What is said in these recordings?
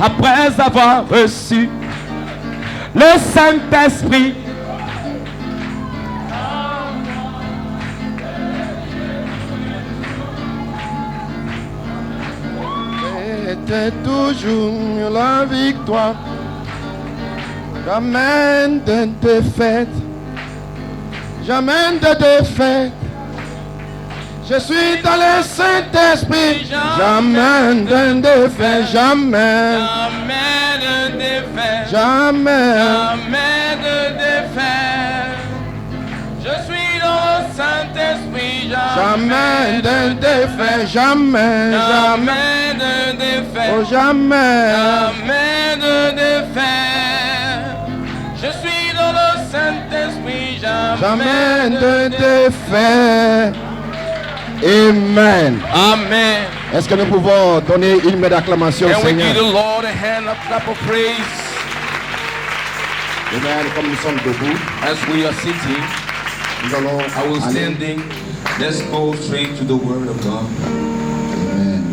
après avoir reçu le Saint-Esprit. C'était toujours la victoire. Jamais de défaite. Jamais de défaite. Je suis dans le Saint-Esprit. Jamais de défaite. Jamais. Jamais de défaite. Jamais. Jamais de défaite. Je suis dans le Saint-Esprit. Jamais de défaite. Jamais. Jamais de défaite. Oh, jamais. Jamais de défaite. Je suis dans le Saint-Esprit. Jamais de défaite. Amen. Amen. Est-ce que nous pouvons donner une main d'acclamation au And we give Seigneur? the Lord a hand of clap of praise Amen. Comme nous sommes debout, as we are sitting. nous allons I was aller. standing. Let's go straight to the Word of God. Amen.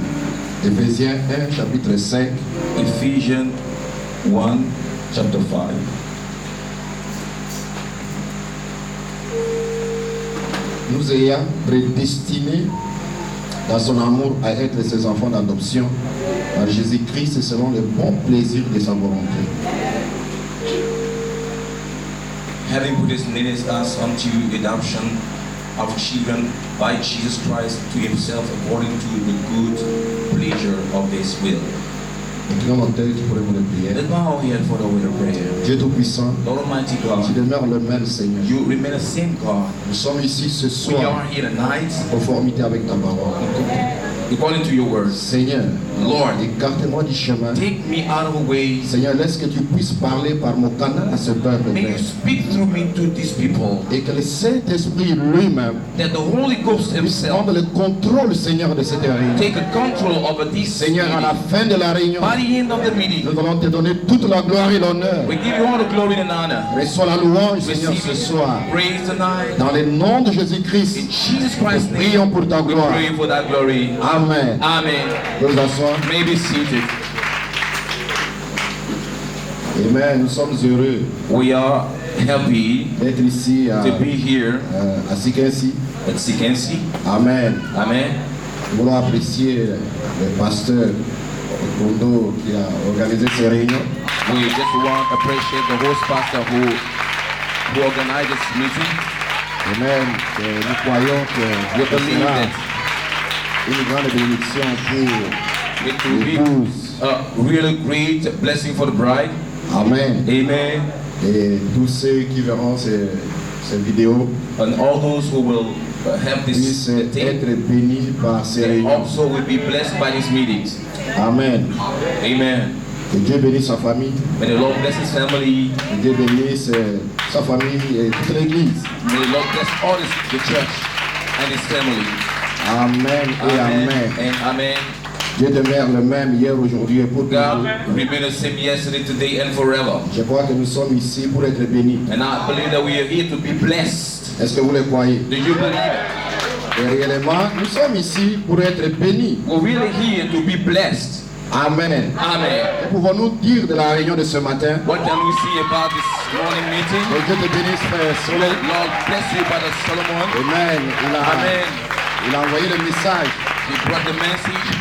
Éphésiens 1, chapitre 5. Ephesians 1, chapter 5. Nous ayant prédestinés dans son amour à être ses enfants d'adoption par Jésus-Christ selon le bon plaisir de sa volonté. Having predestinated us unto adoption of children by Jesus Christ to himself according to the good pleasure of his will. Continuons nos têtes pour une prière. Let's bow our head for the word of prayer. Dieu Tout-Puissant, Lord Almighty tu God, demeures le même Seigneur. you remain the same God. Nous sommes ici ce We soir are here tonight en conformité avec ta parole. according to your words. Seigneur, Lord, écarte-moi du chemin. take me out of the way. Seigneur, laisse que tu puisses parler par mon canal à ce peuple, May you Père. speak through me to these people. Et que le Saint-Esprit lui-même That the Holy Ghost puisse himself prendre le contrôle, Seigneur, de cette réunion. take a control over this Seigneur, à la meeting. fin de la réunion, By the end of the meeting, nous allons te donner toute la gloire et l'honneur. we give you all the glory and honor. Reçois la louange, Seigneur, Receive ce soir. praise tonight. Dans le nom de In Jésus-Christ, Jesus Christ's prions name, pour ta we gloire. pray for that glory. Amen. Amen. Nous asseoir. May be seated. Amen. Nous sommes heureux We are happy d'être ici to be here à Sikensi. at Sikensi. Amen. Amen. Nous voulons apprécier le pasteur Kondo qui a organisé ces réunions. We just want to appreciate the host pastor who organized this meeting. Amen. Et nous croyons que We ce believe sera that une grande bénédiction pour it will be l'épouse. a really great blessing for the bride. Amen. Amen. Et tous ceux qui verront ces vidéos And all those who will have this puissent thing, être bénis par ces they réunions. also will be blessed by these meetings. Amen. Amen. Que Dieu bénisse sa famille. May the Lord bless his family. Que Dieu bénisse sa famille et toute l'église. May the Lord bless all the church and his family. Amen et amen. And amen. Dieu demeure le même hier, aujourd'hui et pour toujours. God remain the same yesterday, today, and forever. Je crois que nous sommes ici pour être bénis. And I believe that we are here to be blessed. Est-ce que vous le croyez? Do you believe it? Et réellement, nous sommes ici pour être bénis. We're really here to be blessed. Amen. Amen. Que pouvons-nous dire de la réunion de ce matin? What can we see about this morning meeting? Que Dieu te bénisse, frère Solon. Lord bless you, Brother Solomon. Amen. Amen. Il a envoyé le message He brought the message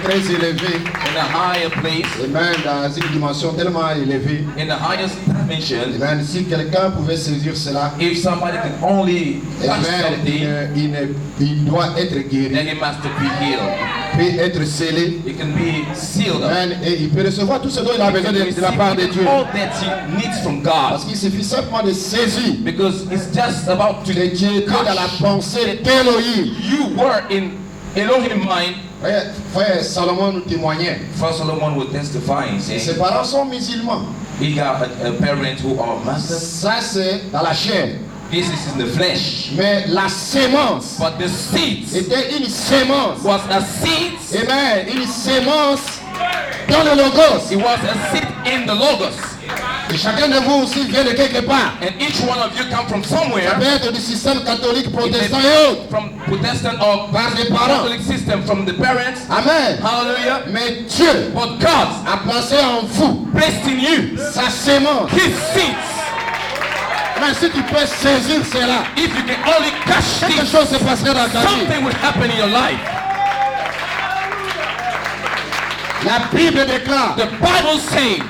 très élevé. in a higher place, Amen. Dans une dimension tellement élevée. in the highest dimension. Amen. Si quelqu'un pouvait saisir cela, If somebody can only touch Amen, something, il doit être guéri, then he must be healed. peut être scellé. It can be sealed up. Amen. Et il peut recevoir tout ce dont il a besoin de la part de Dieu. All that he needs from God. Parce qu'il suffit simplement de saisir Because it's just about to que Dieu était dans la touch. pensée d'Élohim. You were in Elohim mind. Frère Salomon nous témoignait. First Solomon will testify and Ses say parents sont musulmans. he got a parent who are masters. Ça c'est dans la chair. This is in the flesh. Mais la sémence But the seed était une sémence. was a seed. Amen. Une sémence dans le logos. It was a seed in the logos. Et chacun de vous aussi vient de quelque part. And each one of you come from Ça somewhere. peut être du système catholique, It may protestant be et autres. from Protestant or Par les parents. Catholic system, from the parents. Amen. Hallelujah. Mais Dieu But God a placé en vous placed in you sa sémence. His seeds. Mais si tu peux saisir cela, If you can only catch quelque this, chose se passerait dans ta vie. something will happen in your life. La Bible déclare The Bible says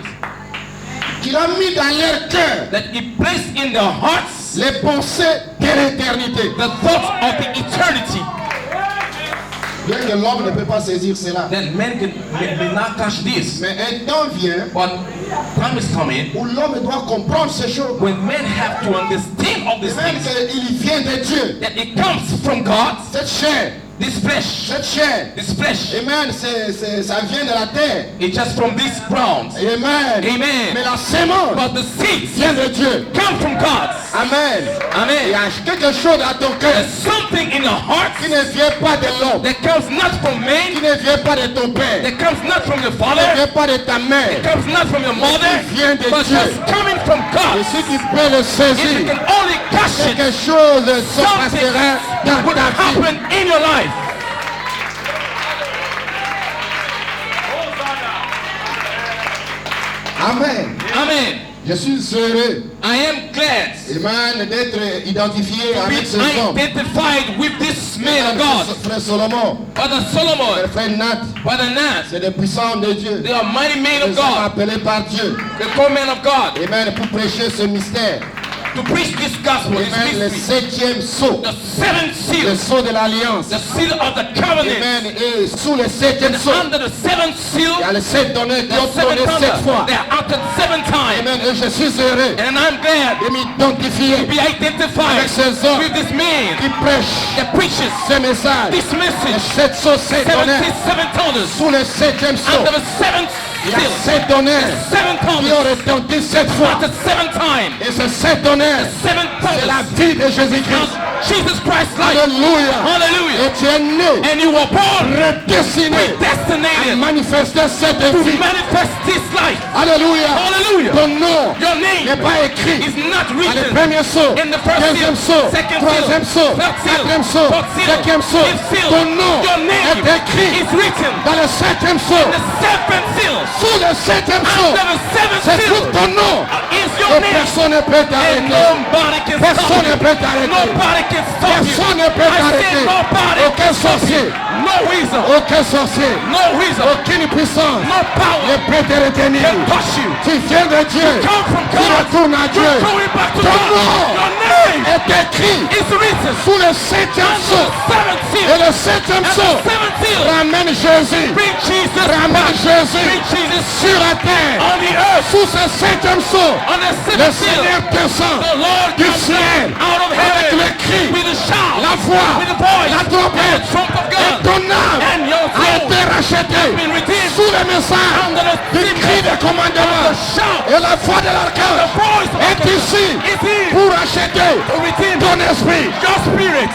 qu'il a mis dans leur cœur that He placed in their hearts les pensées de l'éternité. the thoughts of the eternity. Bien que l'homme ne peut pas saisir cela. That men may not catch this. Mais un temps vient But time is coming où l'homme doit comprendre ces choses. when men have to understand all these Même things. qu'il vient de Dieu. That it comes from God. Cette chair, This flesh. cette chair. This flesh. Amen, ça vient de la terre. It's just from this ground. Amen. Amen. Mais la sémence But the seeds vient de Dieu. come from God. Amen. Il y Amen. a quelque chose dans ton cœur There's something in your heart qui ne vient pas de l'homme, that comes not from qui man, ne vient pas de ton père, that comes not from your qui ne father, vient pas de ta mère. comes not from your mother, vient de but Dieu. just coming from Et God. si tu peux le If you saisir, can only catch it, quelque chose se something passera dans would ta vie. happen in your life. Amen. Amen. Je suis heureux, I am glad Amen, d'être identifié to avec be ce homme. identified with this man of God. Frère Solomon, Brother Solomon, frère Nat, Brother Nat, c'est des puissants de Dieu. they are mighty men Ils of sont God, appelés par Dieu. the core men of God, Amen, pour prêcher ce mystère. to preach this gospel, this Amen, le mystery, 7e sceau, the seventh le seal, sceau de l'alliance. the seal of the covenant. Amen, et sous le 7e And sceau, under the seventh seal, il y a les 7 donneurs qui the ont seven donné 7 fois. thunder, they are uttered 7 times. Amen, et je suis heureux And I'm glad de m'identifier to be identified avec ces hommes with this man qui prêchent that preaches ce message. this Les message. 7 sceaux, 7 donneurs. Seven thunders. Sous le 7e sceau, Under the seventh il y a seal, 7 donneurs 7 qui ont thunders. retenti 7 fois. Uttered 7 times. Et ces 7 donneurs, 7 c'est la thunders. vie de Jésus-Christ. Jesus Christ's life. Alléluia. Hallelujah. Et tu es né, And you were born prédestiné à predestinated manifester cette to vie. manifest this life. Alléluia. Hallelujah. Ton nom Your n'est name pas écrit is not dans le written premier saut, in the first seal, deuxième saut, second troisième seal, saut, third seal, quatrième saut, fourth seal, cinquième saut. fifth seal. Ton nom Your name est écrit is written dans le septième saut. the seventh seal. Sous le septième saut, Under the seventh c'est seal tout ton nom. is Et your name. personne ne peut And t'arrêter. nobody can stop Personne ne you. peut t'arrêter. Nobody can stop you. Personne ne peut I said t'arrêter. nobody Aucun can stop sorcier, you. No reason. aucun sorcier, No reason. aucune puissance No ne power peut te retenir. can touch you. Tu viens de Dieu. Come from Tu God. retournes à Dieu. You're going back to Ton God. nom Your name est écrit is written sous le septième under saut. the seventh seal. Et le septième And saut the seventh seal. ramène Jésus. Bring Jesus Ramène back. Jésus Bring Jesus sur la terre. on the earth. Sous ce septième saut, On the le seventh seal. Seigneur descend The Lord du comes ciel out of avec heaven le cri, with a shout, la voix, with a voice, la and trompette. the trump of Et God. ton âme And your a soul été rachetée been redeemed sous le message under the du cri de commandement. the shout. Et la voix de The l'archange voice of est God ici is here pour racheter to redeem ton esprit. your spirit.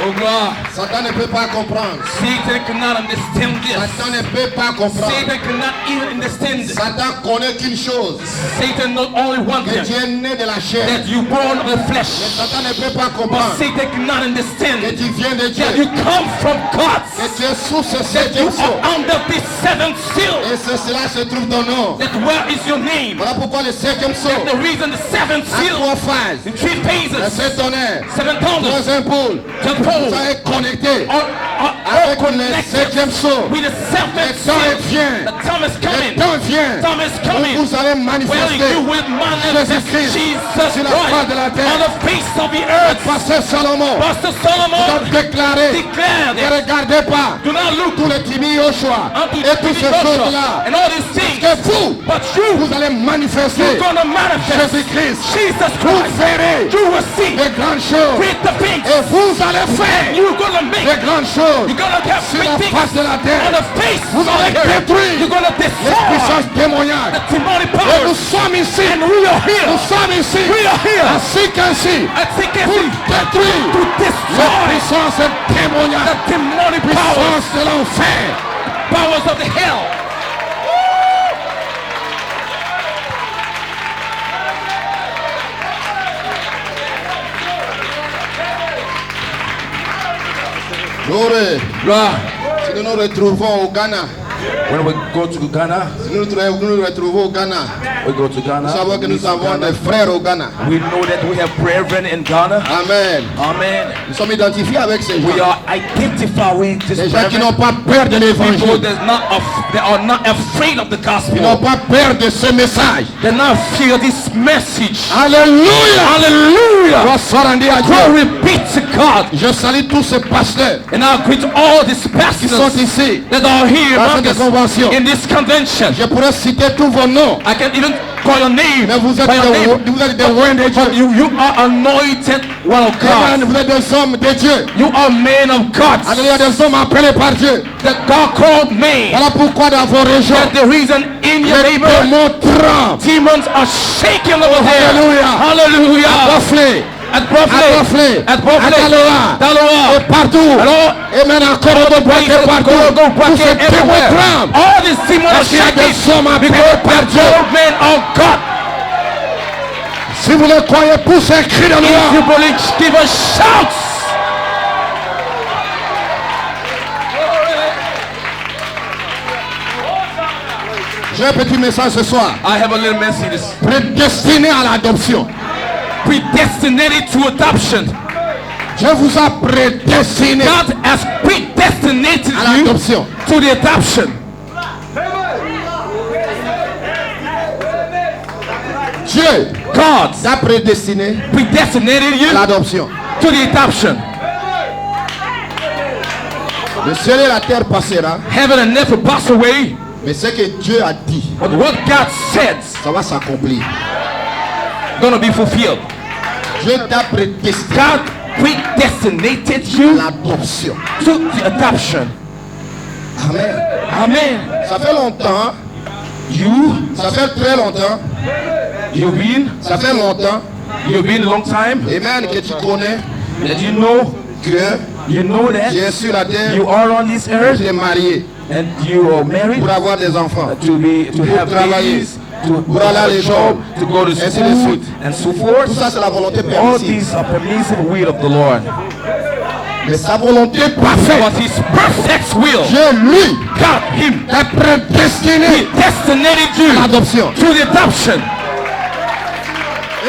Oh God, Satan ne peut pas comprendre. Satan cannot understand this. Satan ne peut pas comprendre. Satan cannot even understand this. Satan connaît qu'une chose, Satan not only one que tu thing, es né de la chair. that you born of the Mais flesh, Satan ne peut pas but comprendre Satan cannot que understand tu viens de that Dieu. you come from God, Que tu es sous ce that septième you saut. are under this seventh seal, Et c'est cela se trouve ton nom. that where is your name? Voilà pourquoi le septième saut The reason the seventh a seal 3 phases. in 3 Le phases, 7 tonnerres, 7 thunders, 3 impôles. the pole Ça est connecté are avec le connected septième saut. with the Le seventh temps seal. vient. The time is Le coming. temps vient. Time is Où coming. vous allez Well, manifester you will manifest Jésus-Christ Jesus sur la Christ face de la terre. on the face of the earth. Pasteur Salomon Pastor a Solomon déclaré, declared ne it. regardez pas Do not look tous les tribus au choix unto et toutes ces choses-là. and all these things, Que vous, but you, vous allez manifester you're gonna manifest Jésus-Christ. Jesus Vous Christ. verrez You will see de grandes choses great the things, et vous allez and faire you're gonna gonna make de grandes choses you're gonna have sur la great face things de la on terre. the face Vous of allez the earth. détruire You're gonna les destroy puissances démoniaques. the demonic Et nous powers. sommes ici. And we are here. Nous sommes ici. We are here. Ainsi qu'ainsi. At Pour Sikesi détruire to les destroy puissances démoniaques. the demonic powers, Puissances de l'enfer. powers of the hell. Gloire. Gloire. Si nous nous retrouvons au Ghana, When we go to Ghana, si nous nous retrouvons au Ghana, we go to Ghana. nous savons que nous avons des frères au Ghana. We know that we have brethren in Ghana. Amen. Amen. Nous sommes identifiés avec ces We gens. are identified with this Des gens qui brethren. n'ont pas peur de People l'évangile. they are not afraid of the Ils n'ont gospel. pas peur de ce message. They not fear this message. Alléluia. Hallelujah. Gloire soit rendue à Dieu. Glory be to God. Je salue tous ces pasteurs And I greet all these qui sont pastors ici that are here dans among cette us convention. in this convention. Je pourrais citer tous vos noms, I can even call your name mais vous êtes by your name. des rois de But Dieu. you are anointed one of Amen. God. Vous êtes des hommes de Dieu. You are men of God. Alléluia, des hommes appelés par Dieu. That God called men. Voilà pourquoi dans vos régions, That's the reason in your les neighborhood démons tremblent. demons are shaking over there. Alléluia. Hallelujah. Gonflés, At à Brooklyn. gonfler, At à Brooklyn. Taloa, Daloa. et partout. Alors, Et maintenant encore au braquet partout. go Tous bracket ces démons everywhere. tremblent. All these demons are Parce qu'il y a shaking des hommes appelés because par the Dieu. men of God. Si vous le croyez, poussez un cri de If you gloire. believe, give us shouts. J'ai un petit message ce soir. I have a little message. Prédestiné à l'adoption. Predestinated to adoption. Dieu vous a prédestiné God has predestinated à you l'adoption. to the adoption. Dieu God t'a prédestiné predestinated à you l'adoption. to the adoption. Le ciel et la terre passera, Heaven and earth will pass away, mais ce que Dieu a dit, but what God said ça va s'accomplir. gonna be fulfilled. Dieu t'a prédestiné God predestinated à you l'adoption. to the adoption. Amen. Amen. Ça fait longtemps, ça fait très longtemps, You've been a long time Amen, que tu connais that you know que that sur la terre, you are on this earth tu es marié and you are married pour avoir des enfants. to have travailler, babies, to pour aller à have a l'école, job, to go to ainsi de school, suite. and so Tout forth. ça, c'est la volonté All permissive. these are permissive will of the Lord. Mais sa volonté parfaite, But His perfect will, Dieu lui God, Him, t'a prédestiné predestinated à you l'adoption. to the adoption.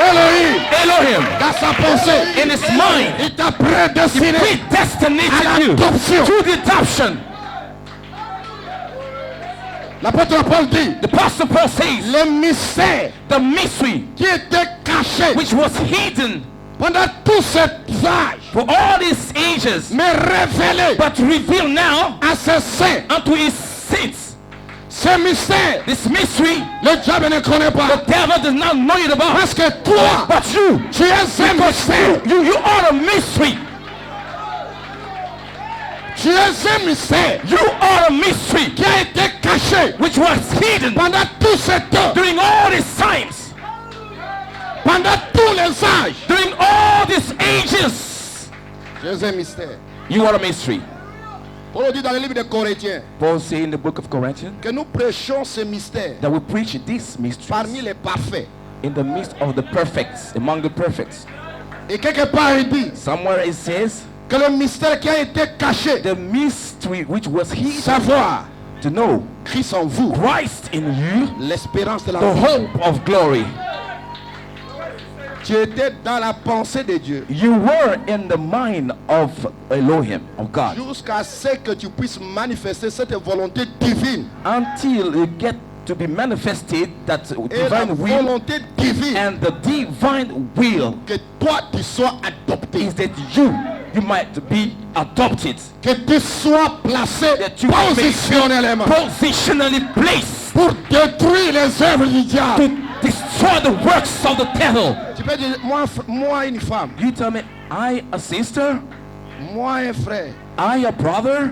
Elohim, Elohim, dans sa pensée, in His mind, il t'a prédestiné predestinated à you l'adoption. to the adoption. L'apôtre Paul dit, The Apostle Paul says, le mystère the mystery qui était caché which was hidden pendant tous ces âges, for all these ages, mais révélé but revealed now à ses saints. unto His saints. Ce mystère, This mystery, le diable ne connaît pas. the devil does not know it about. Parce que toi, But you, tu es un mystère. you are a mystery. Tu es un mystère You are a mystery qui a été caché which was hidden pendant tout ce temps, during all these times, pendant tous les âges. during all these ages. Tu es un mystère. You are a mystery. Paul dit dans le livre de Corinthiens Paul says in the book of Corinthians que nous prêchons ce mystère that we preach this mystery parmi les parfaits. in the midst of the perfects, among the perfects. Et quelque part il dit Somewhere it says que le mystère qui a été caché, the mystery which was hidden, savoir to know Christ en vous, Christ in you, l'espérance de la the vie. hope of glory. Tu étais dans la pensée de Dieu You were in the mind of Elohim, of God, jusqu'à ce que tu puisses manifester cette volonté divine. until you get to be manifested that Et la divine will, volonté divine and the divine will que toi tu sois adopté, is that you might be adopted, que tu sois placé that you may be positionnellement positionally placed pour détruire les œuvres du diable. to destroy the works of the devil. Tu peux dire, moi une femme, You tell me, I a sister, Moi, un frère, I, a brother,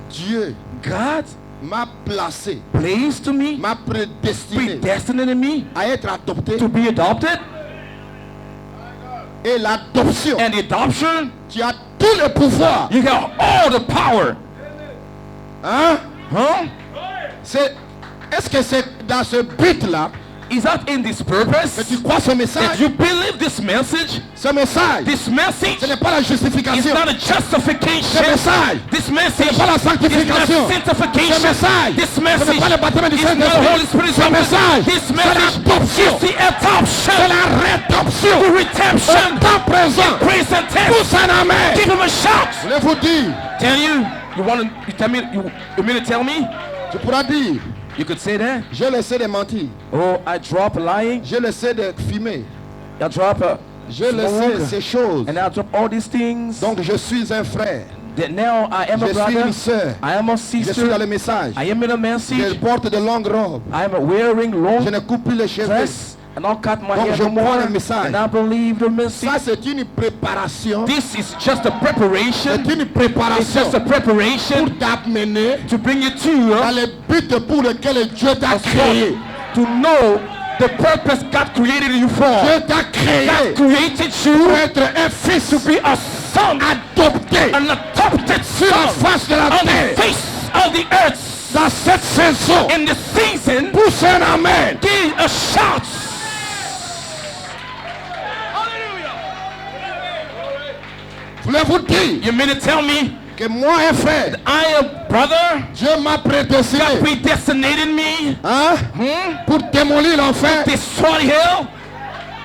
Dieu God m'a placé, placed to me, m'a prédestiné predestinated me à être adopté. to be adopted. Et l'adoption, And adoption, tu as tout le pouvoir. you got all the power. Hein? Huh? Est-ce que c'est dans ce but-là Is that in this que purpose tu crois ce that message? you believe this message? Ce message, This message ce n'est pas la is justification. not a Ce justification. message, This message ce n'est pas la is not sanctification. Ce sanctification. message, This ce n'est message pas le baptême du is not the Saint-Esprit. Holy Spirit. Ce message, This c'est message l'adoption, is the adoption, c'est la rédemption. the redemption. Au temps présent, Present tense. tous en amen. Give him a shout. Voulez-vous dire, Tell you. You want to? You tell me? You mean to tell me? tu pourras dire, You could say that. j'ai laissé de mentir, Oh, I drop lying. j'ai laissé de fumer, I drop j'ai laissé smoke, ces choses. and I drop all these things. Donc je suis un frère, That now I am je a suis brother. une sœur, I am a je suis dans sister. le message. I am in a Je message. porte de longues robes, I am wearing je long ne coupe plus les cheveux. dress, and I'll cut my Donc hair je no more. crois le message. And I believe the message. Ça c'est une préparation, This is just a preparation. c'est une It's préparation just a preparation pour t'amener to bring you dans to le but pour lequel Dieu t'a créé. to know the purpose God created you for. Dieu t'a créé God created pour you être un fils to be a son, adopté an adopted sur la son face de la on the terre. face of the earth. Dans cette saison, In the season, pousse un amen. give a shout. Voulez-vous dire You mean to tell me que moi, un frère, I am brother? Dieu m'a prédestiné, God predestinated me hein, pour démolir l'enfer. destroy hell?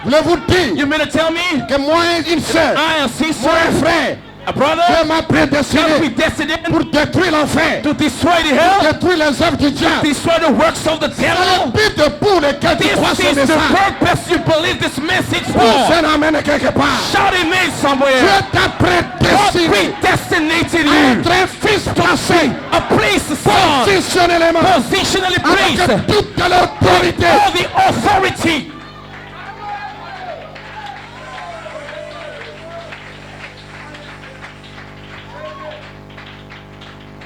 Voulez-vous dire You mean to tell me que moi, une sœur, I am sister, moi, un frère, a brother? Dieu m'a God prédestiné predestinated pour détruire l'enfer, to destroy the hell, détruire les œuvres du diable. destroy the works of the C'est le devil. but pour lequel tu crois This ce is the message. purpose you believe this message Pousse for. un amen quelque part. Shout amen somewhere. Dieu t'a God prédestiné predestinated à you être un fils placé, a place son, positionnellement, positionally placed, avec toute l'autorité. all the authority.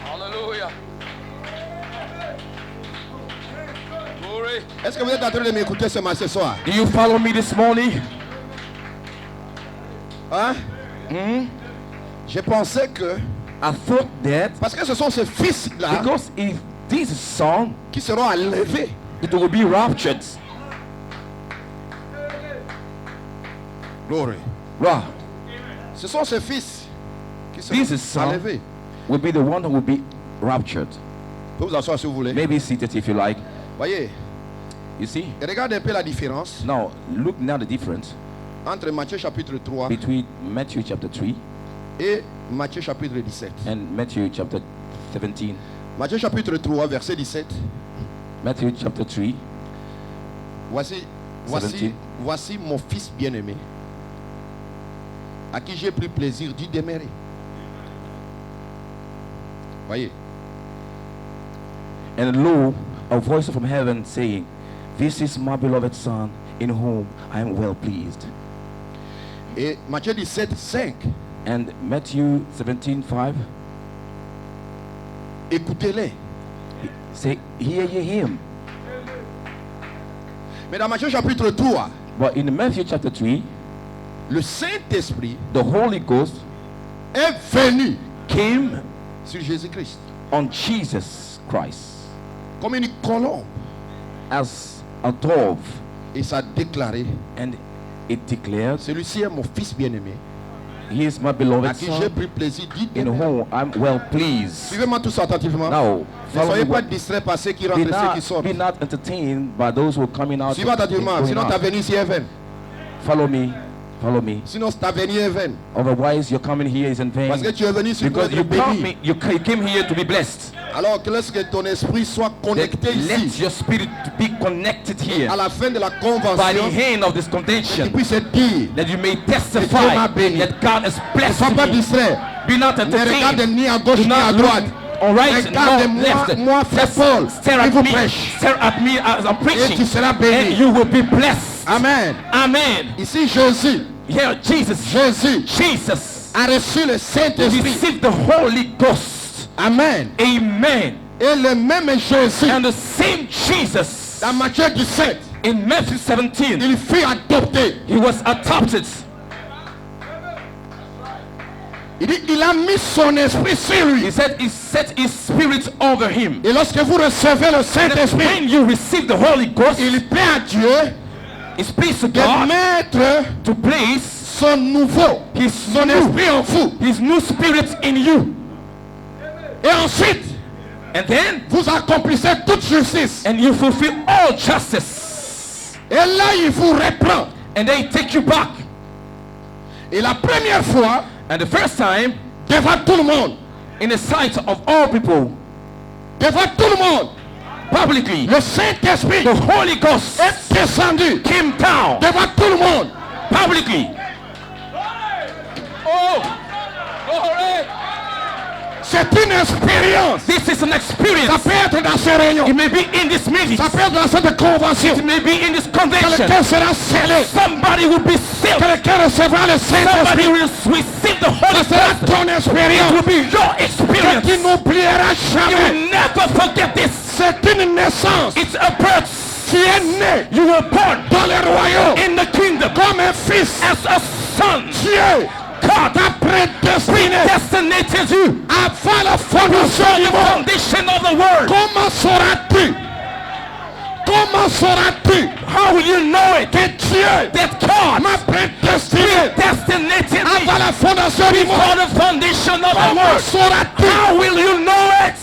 Hallelujah. Glory. Est-ce que vous êtes en train de m'écouter ce soir? Do you follow me this morning? Hein? Je pensais que, I thought that parce que ce sont ces fils-là because if this song, qui seront enlevés. it will be raptured. Glory. Wow. Ce sont ces fils qui This is seront song enlevés. will be the one who will be raptured. Vous pouvez vous asseoir si vous voulez. Maybe seated if you like. Voyez, You see? regardez un peu la différence Now look now the difference entre Matthieu chapitre 3 between Matthew chapter 3 et Matthieu chapitre 17. and Matthew chapter 17. Matthieu chapitre 3, verset 17. Matthew chapter 3. Voici, 17. voici mon fils bien-aimé, à qui j'ai pris plaisir d'y demeurer. Voyez, And lo, a voice from heaven saying, "This is my beloved Son, in whom I am well pleased." et Matthieu 17, 5. And Matthew 17:5 Écoutez-les. say, "Hear ye him." Mais dans Matthieu chapitre 3, But in Matthew chapter 3, le Saint-Esprit the Holy Ghost est venu came sur Jésus-Christ on Jesus Christ comme une colombe as a dove, et ça a déclaré, and it declared, celui-ci est mon fils bien-aimé, "He is my à beloved qui j'ai Son, pris plaisir d'y in demeurer. whom I'm well pleased." Suivez-moi tous attentivement. Now, Ne follow soyez me. pas distraits par ceux qui Be rentrent et ceux qui not, sortent. be not entertained by those who are coming out. Suivez and attentivement, going sinon ta out. venue ici est vaine. Follow me, follow me. Sinon ta venue est vaine. Otherwise, your coming here is in vain. Parce que tu es venu ici pour Because être béni. you came here to be blessed. Alors que laisse que ton esprit soit That connecté let ici your spirit to be connected here à la fin de la by the convention, hand of this tu convention, puisses dire, that you may Dieu testify m'a béni. that God has ne blessed sois pas me. distrait. Be not Ne regarde entertained. ni à gauche Do ni à not droite. look on right, Regarde-moi, no left. moi, frère Just Paul, stare qui at vous me, prêche. stare at me as I'm Et tu preaching, seras and béni. you will be blessed. Amen. Amen. Ici Jésus, Here, Jesus, Jésus, Jesus a reçu le Saint-Esprit. received the Holy Ghost. Amen. Amen. Et le même Jésus, And the same Jesus, dans Matthieu 17, in Matthew 17, il fut adopté. he was adopted. Il dit, il a mis son esprit sur lui. He said he set his spirit over him. Et lorsque vous recevez le And Saint-Esprit, when you receive the Holy Ghost, il plaît à Dieu it pleases de God mettre to place son nouveau, son esprit en vous. his new spirit in you. Et ensuite, And then, vous accomplissez toute justice. and you fulfill all justice. Et là, il vous reprend. And they take you back. Et la première fois, And the first time, devant tout le monde, in the sight of all people, devant tout le monde, publicly, le Saint-Esprit the Holy Ghost est descendu came down devant tout le monde. publicly. Oh, glory! C'est une expérience. This is an Ça experience. peut être dans ces réunions. It may be in this meeting. Ça peut être dans cette convention. It may be in this convention. Quelqu'un sera scellé. Somebody will be sealed. Quelqu'un recevra le Somebody Saint-Esprit. will receive the Holy Ça sera Spirit. ton It expérience. will be your Que experience. tu n'oublieras You jamais. will never forget this. C'est une naissance. It's a birth. Tu es né You were born dans le royaume in the kingdom comme un fils. as a son. Dieu God t'a prédestiné predestinated you avant la fondation from du the monde. foundation of the world. Comment sauras-tu? Comment sauras-tu How will you know it? que Dieu That God m'a prédestiné predestinated me avant la fondation du for monde? the foundation of the Comment world. sauras-tu? How will you know it?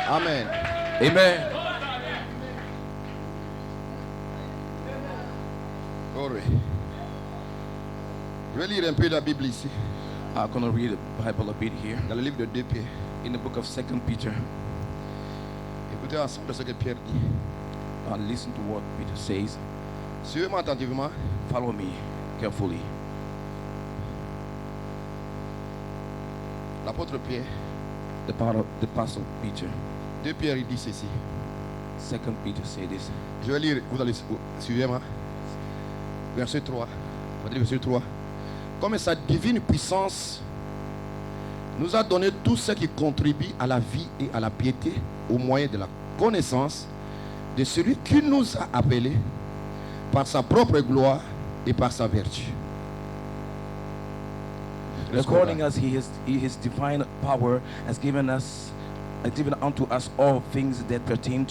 Amen. Amen. Glory. Je vais lire un peu la Bible ici, I'm going to read the Bible a bit here dans le livre de 2 Pierre. in the book of 2 Peter. Écoutez ensemble ce que Pierre dit. Listen to what Peter says. Suivez-moi attentivement. Follow me carefully. L'apôtre Pierre, The apostle Peter. 2 Pierre, il dit ceci. 2 Peter say this. Je vais lire, vous allez suivez-moi. Verset 3. On va dire verset 3. Comme sa divine puissance nous a donné tout ce qui contribue à la vie et à la piété au moyen de la connaissance de celui qui nous a appelés par sa propre gloire et par sa vertu. According as his divine power has given unto us all things that pertain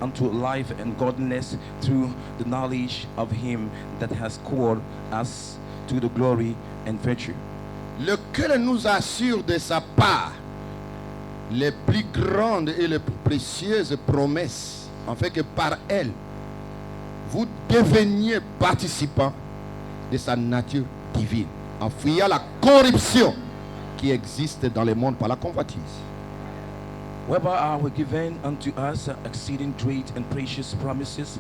unto life and godliness through the knowledge of him that has called us to the glory and virtue. Lequel nous assure de sa part les plus grandes et les plus précieuses promesses, afin que par elles vous deveniez participants de sa nature divine, en fuyant la corruption qui existe dans le monde par la convoitise. Whereby are given unto us exceeding great and precious promises,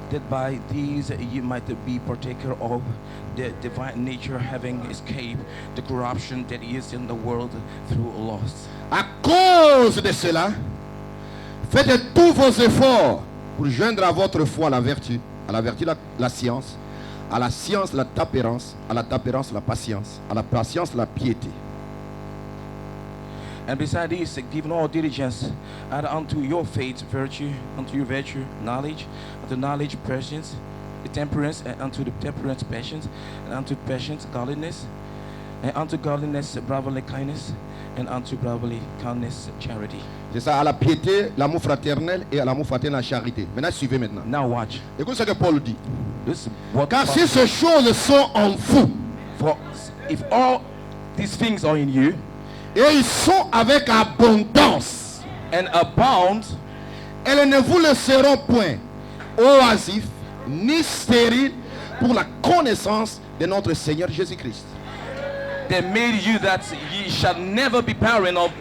that by these ye might be partaker of the divine nature, having escaped the corruption that is in the world through lust. À cause de cela, faites tous vos efforts pour joindre à votre foi la vertu la science, à la science la tempérance, à la tempérance la patience, à la patience la piété. And beside this, give all diligence, add unto your faith virtue, unto your virtue knowledge, unto knowledge patience, the temperance, and unto the temperance patience, and unto patience godliness, and unto godliness brotherly kindness, and unto brotherly kindness charity. C'est ça, à la piété, l'amour fraternel et à l'amour fraternel la charité. Maintenant, suivez maintenant. Now watch. Écoutez ce que Paul dit. This is what Car si ces choses sont en vous, for if all these things are in you et ils sont avec abondance, and abound, elles ne vous laisseront point oisifs ni stériles pour la connaissance de notre Seigneur Jésus-Christ. they made you that ye shall never be barren of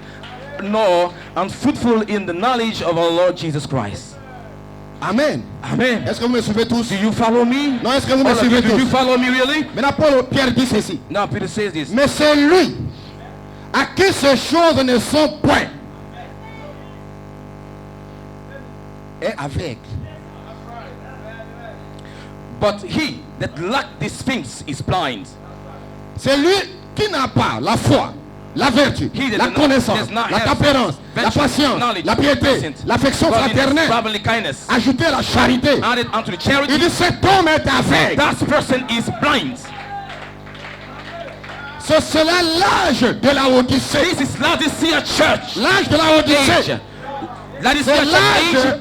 nor unfruitful in the knowledge of our Lord Jesus Christ. Amen. Amen. Est-ce que vous me suivez tous? Do you follow me? Non, est-ce que vous me All of you, suivez do you tous? follow me really? Maintenant, Paul, Pierre dit ceci. Now Peter says this. Mais c'est lui à qui ces choses ne sont point est aveugle, But he that lacked these things is blind. C'est lui qui n'a pas la foi, la vertu, He that la does connaissance, not la have tempérance, la virtue, patience, knowledge, la piété, patience, l'affection godliness, fraternelle, brotherly kindness, ajouter la charité. added unto the charity. Il dit cet homme est aveugle. That person is blind. C'est cela l'âge de la Odyssée. This is Laodicea church. L'âge de la Odyssée. Age. Laodicea C'est church l'âge age.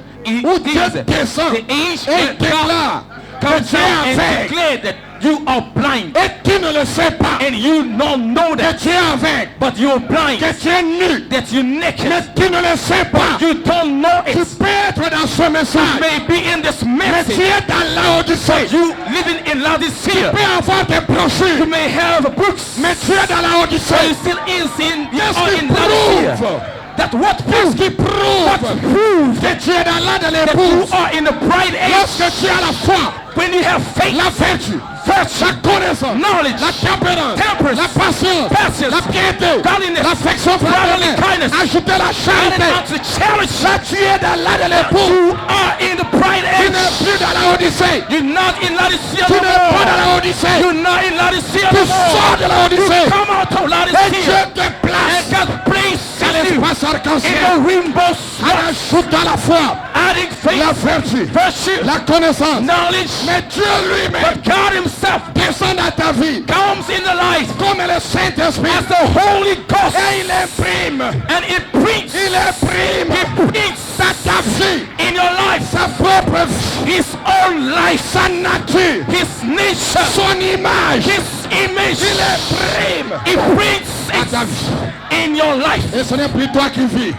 où It Dieu is descend the age et and déclare que comes tu es down and aveugle. declare that you are blind. Et tu ne le sais pas. And you don't know Que that. tu es aveugle. But you're blind. Que tu es nu. That you're naked. Mais tu ne le sais pas. You don't know Tu it. peux être dans ce message. May be in this Mais tu message. es dans la Odyssée. You living in Tu Laodicea. peux avoir des You brochures. may have books. Mais tu es dans la But you Odyssée. still you Qu'est-ce are qui in Laodicea. prouve? That what Qu'est-ce proves qui prouve que tu es dans l'âge de that you l'épouse? are in the bride age. Lorsque tu as la foi, When you have faith, la vertu, virtue, la connaissance, knowledge, la tempérance, temperance, la patience, patience, la piété, godliness, l'affection brotherly fraternelle, kindness, ajouter la added charité. unto charity. Là, tu es dans l'âge de l'épouse. You are in the bride Tu n'es age. plus dans la Odyssée. You're not in Laodicea Tu no n'es pas dans more. la Odyssée. You're not in Laodicea Tu no sors de la more. Odyssée. You come out of Et Laodicea. Dieu te And place God places dans you l'espace in arc-en-ciel. the rainbow En slot, ajoutant la foi, adding la faith, vertu, virtue, la connaissance. knowledge. Mais Dieu lui-même But God himself descend dans ta vie comes in the light comme le Saint-Esprit. as the Holy Ghost. Et il imprime, And it brings, il imprime it brings dans ta vie in your life sa propre vie, his own life, sa nature, his nature, son image. his image. Il imprime It brings à ta it vie. in your life. Et ce n'est plus toi qui vis,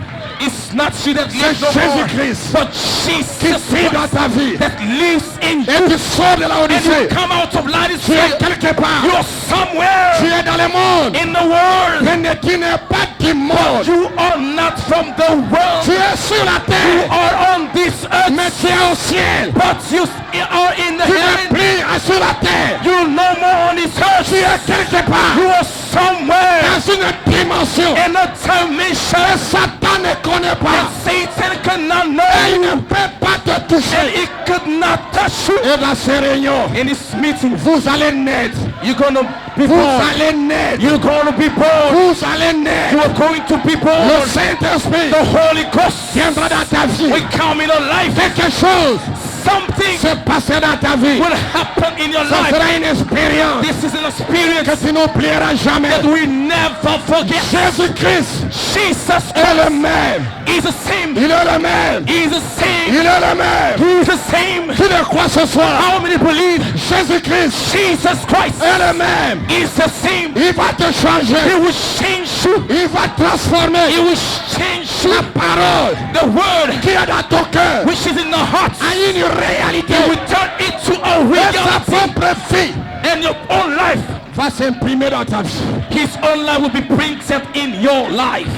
It's not you that c'est lives no more, Jésus-Christ but qui Jesus vit dans Christ ta vie. that lives in Et you. tu sors de la And Odyssée. you come out of Tu es Laodicea. quelque part. You're Tu somewhere es dans le monde. in the world. Mais tu n'es pas du monde. You are not from the world. Tu es sur la You terre. are on this earth, Mais tu es au ciel. but you are in the Tu n'es heaven. plus sur la terre. You're no more on this earth. Tu es quelque part. You are somewhere Dans une dimension in a que dimension Satan ne connaît pas. Satan cannot Et il know, ne peut pas te and toucher. it could not touch you. Et dans ces réunions, In this meeting, vous allez naître. you're gonna be Vous born. allez naître. You're gonna be born. Vous allez You naître. are going to be Le born. Saint-Esprit The Holy Ghost viendra dans ta vie. will come in your life. Quelque chose Something se passera dans ta vie. will happen in your Ça life. sera une expérience This is an experience que tu n'oublieras jamais. that we never forget. Jésus-Christ Jesus est Christ le même. is the same. Il est le même. He is the same. Il est le même. He is the same. Tu le crois ce soir. How many believe Jésus-Christ Jesus Christ est le même. is the same? Il va te He changer. will change you. Il va transformer He will change you. la parole The word qui est dans ton cœur which is in the heart. à une réalité. He will turn it to a Et sa reality. propre vie And your own life, va s'imprimer dans ta vie. his own life will be printed in your life.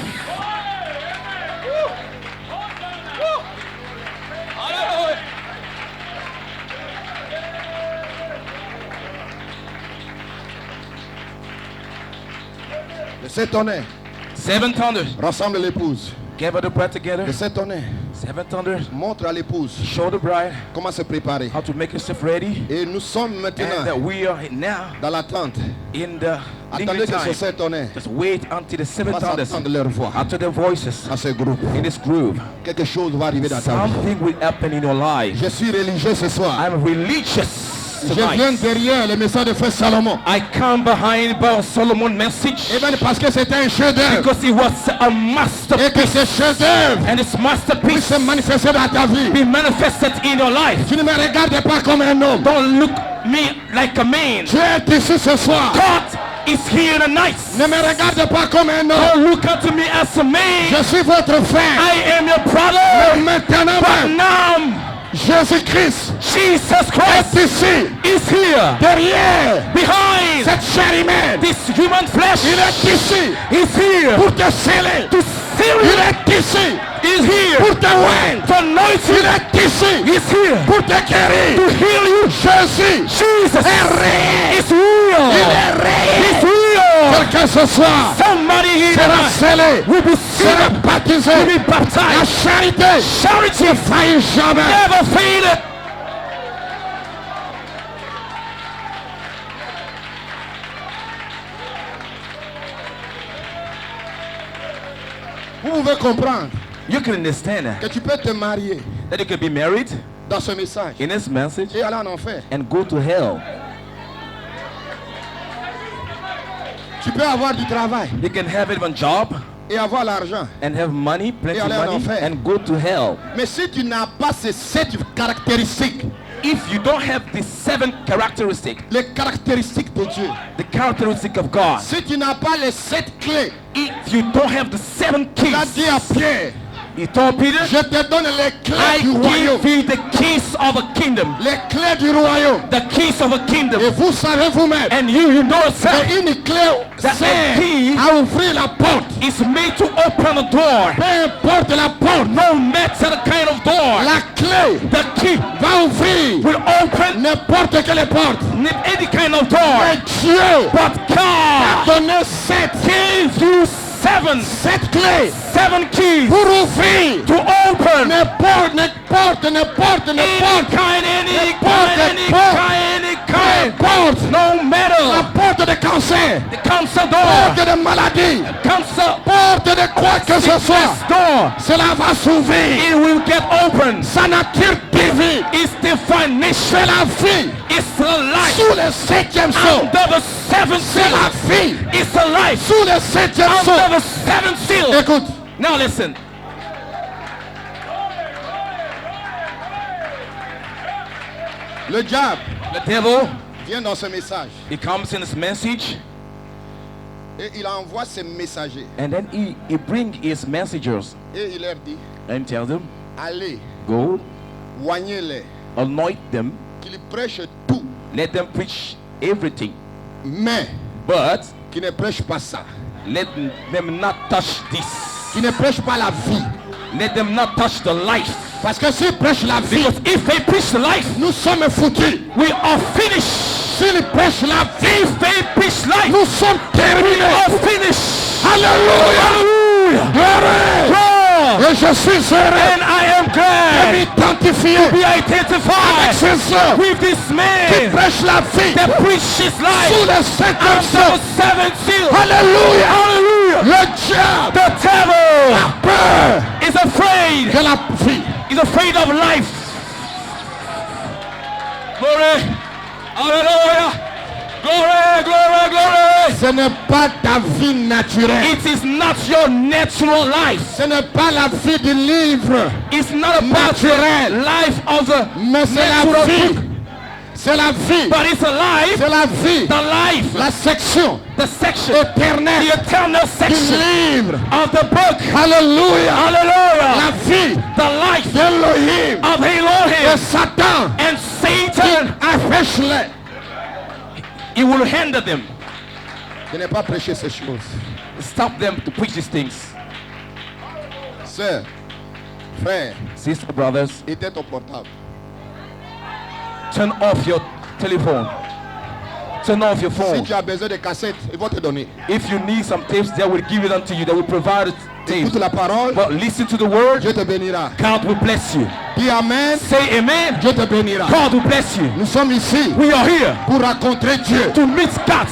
Le Saint-Honneur Seven thunders. rassemble l'épouse. Gather the bride together. Le Saint-Honneur Seven thunders. montre à l'épouse Show the bride comment se préparer. how to make herself ready. Et nous sommes And that maintenant we are now dans l'attente. in the Attendez lingering que ce time. Saint-Honneur Just wait until the seven fasse thunders. entendre leur voix After the voices à ce groupe. in this groove, Quelque chose va arriver dans ta vie. something will happen in your life. Je suis religieux ce soir. I'm religious Je viens tonight. derrière le message de Frère Salomon. I come behind Bar Solomon message Et bien parce que c'était un chef-d'œuvre. because it was a Et que masterpiece, ce chef-d'œuvre and this puisse masterpiece se manifester dans ta vie. be manifested in your life. Tu ne me regardes pas comme un homme. Don't look me like a man. Tu es ici ce soir. God is here tonight. Ne me regarde pas comme un homme. Don't look unto me as a man. Je suis votre frère. I am your Mais brother. maintenant But même, now Jésus-Christ Jesus Christ est ici, is here derrière behind cette chair humaine. this human flesh. Il est ici Is here pour te sceller. to seal Il you. est ici Is here pour te oindre. to anoint Il you. est ici Is here pour te guérir. to heal you. Jésus Jesus est réel. is real. Il est réel. He's real. Quelqu'un ce soir Somebody here sera tonight scellé, will be sera sealed, baptisé. will be La baptized. charité Charity ne faillit jamais. never faded. pouvez comprendre You can understand que tu peux te marier that you can be married dans ce message in this message et aller en enfer. and go to hell. Tu peux avoir du travail You can have even a job et avoir l'argent. and have money, plenty Et of aller en money, enfer. and go to hell. Mais si tu n'as pas ces 7 caractéristiques, If you don't have the 7 characteristics, les caractéristiques de Dieu, the characteristic of God, si tu n'as pas les 7 clés, if you don't have the 7 il a keys, dit à Pierre, he told Peter, je te donne les clés I du royaume. give you the keys of a kingdom. Les clés du royaume. The keys of a kingdom. Et vous savez vous-même, And you know yourself, que une clé That sert key à ouvrir la porte. it's made to open a door. Peu importe la porte, No matter the kind of door, la clé the key va ouvrir will open n'importe quelle porte. any kind of door. Mais Dieu But a God donné 7 gave you 7 clés 7 keys pour ouvrir to open n'importe no la matter porte de cancer, the cancer door, porte de maladie, cancer porte de quoi que ce soit. door, Cela va s'ouvrir. it will get open. Sa nature divine, It's divine nature. c'est la vie. It's the life. Sous le 7e sceau, Under the 7th c'est la seal. vie. It's the life. Sous le 7e Under sceau. the 7th seal. Écoute, Now listen. le diable The devil, vient dans ce message he comes in his message et il envoie ses messagers and then he bring his messengers et il leur dit, and tell them, allez, go, oignez-les, anoint them, qu'ils prêchent tout, let them preach everything. mais But qui ne prêchent pas ça, let them not touch this. qui ne prêchent pas la vie. Let them not touch the life. Parce que s'ils prêchent la vie, Because if they preach the life, nous sommes foutus. we are finished. S'ils prêchent la vie, If they preach life, nous sommes we terminés. are finished. Alléluia. Hallelujah. Gloire. God. Et je suis heureux And I am de glad m'identifier to be avec identified ces hommes with this qui man prêchent la vie that preaches sous life le 7e under sceau. the 7th seal. Alléluia. Hallelujah. Le diable The devil a peur is afraid. de la vie. He's afraid of life. Glory. Hallelujah. Glory, glory, glory. Ce n'est pas ta vie naturelle. It is not your natural life. Ce n'est pas la vie du livre. It's not about the Naturel. life of the Mais c'est la natural vie. book, C'est la vie. but it's a life, C'est la vie. the life, La section the section, éternelle the eternal du section livre. of the book. Alléluia. La Hallelujah. vie The life d'Elohim of et Elohim Satan. and Satan. Affiche-les. He will hinder them. Je n'ai pas prêché ces choses. Stop them to preach these things. Sœur, frère, Sister, brothers, éteins ton portable. turn off your telephone. Turn off your Si phone. tu as besoin de cassettes, ils vont te donner. If you need some tapes, they will give it unto you. They will provide tapes. Écoute la parole, But listen to the word. Dieu te bénira. God will bless you. Dis Amen, Say amen. Dieu te bénira. God will bless you. Nous sommes ici We are here pour rencontrer Dieu. to meet God.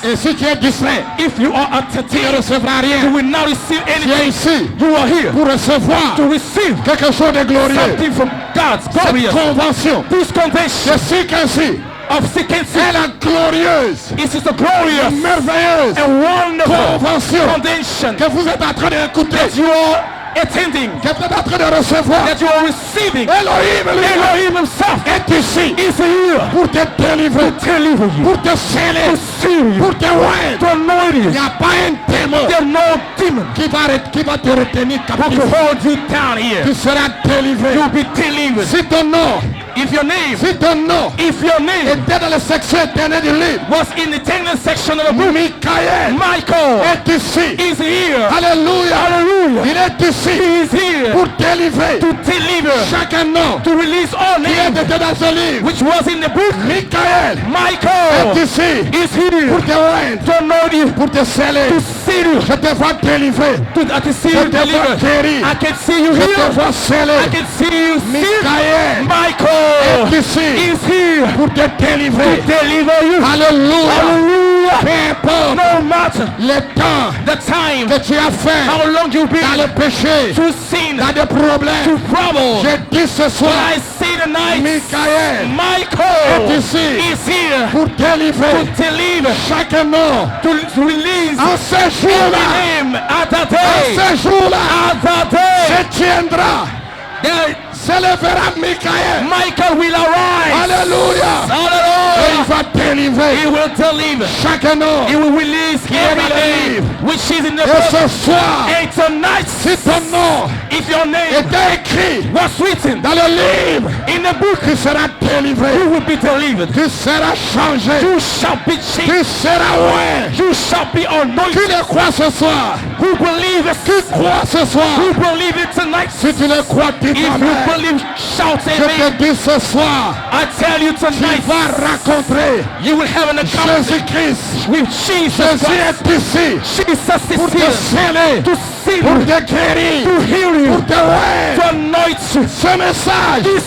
Et si tu es distrait, If you are tu ne entertained, recevras you rien. will not receive Tu es anything. ici You are here pour recevoir to receive quelque chose de glorieux. something from God's Cette glorious. convention, This convention je sais qu'ainsi, of secrecy est la glorieuse, is a glorious merveilleuse and wonderful convention convention que vous êtes en train d'écouter, that you are attending, que vous êtes en train de recevoir. that you are receiving. Elohim, lui-même, Elohim himself est ici is here pour te délivrer, to deliver you, pour te sceller, to seal you, pour te oindre. to anoint Il you. n'y a pas un démon There's no demon qui va te retenir who captif. can hold you down here. Tu seras délivré. You'll be delivered. Si ton nom, If your name, si ton nom if your name était dans la section éternelle du livre, was in the tenant section of the book, Michael Michael est ici. is here. Alléluia. Hallelujah. Il est ici He is here pour délivrer to deliver, chaque nom to release all qui names était dans ce livre. which was in the book. Michael est Michael ici is here pour te oindre, to anoint you, pour te sceller. to seal you, Je te vois délivré. I can see Je you te vois delivered. guéri. I can see you Je te healed. vois scellé. I can see you sealed. Michael Michael est ici is here pour te to délivrer. deliver you. Alléluia. Hallelujah. peu importe no matter le temps the time, que tu as fait how long you've been dans le péché, to sin, dans des to problèmes, trouble. je dis ce soir, I say tonight, Michael Michael est ici is here pour délivrer to deliver, chaque mort to release en ce jour-là. him at that En day. ce jour-là, At that day, se tiendra, there- s'élèvera Michael. Michael will arise. Alléluia. Et il Hallelujah. va délivrer He will deliver. chaque mort. He will release every name which is in the Et book. ce soir, And tonight, si ton nom if your name était écrit was written dans le livre, in the book, tu seras délivré. you will be delivered. Tu seras changé. You shall be changed. Tu seras ouais. You shall be Qui anointed. le croit ce soir? Who believe Qui it? croit ce soir? Who believe it tonight? Si tu le crois, dis If you amen. believe, shout Je amen. te dis ce soir, I tell you tu tonight, vas rencontrer you will have an encounter Jésus-Christ. with Jesus Jésus Christ. est ici Jesus pour is te here sceller, to seal pour you, te guérir, to heal you, pour te ouais. to anoint you. Ce message, This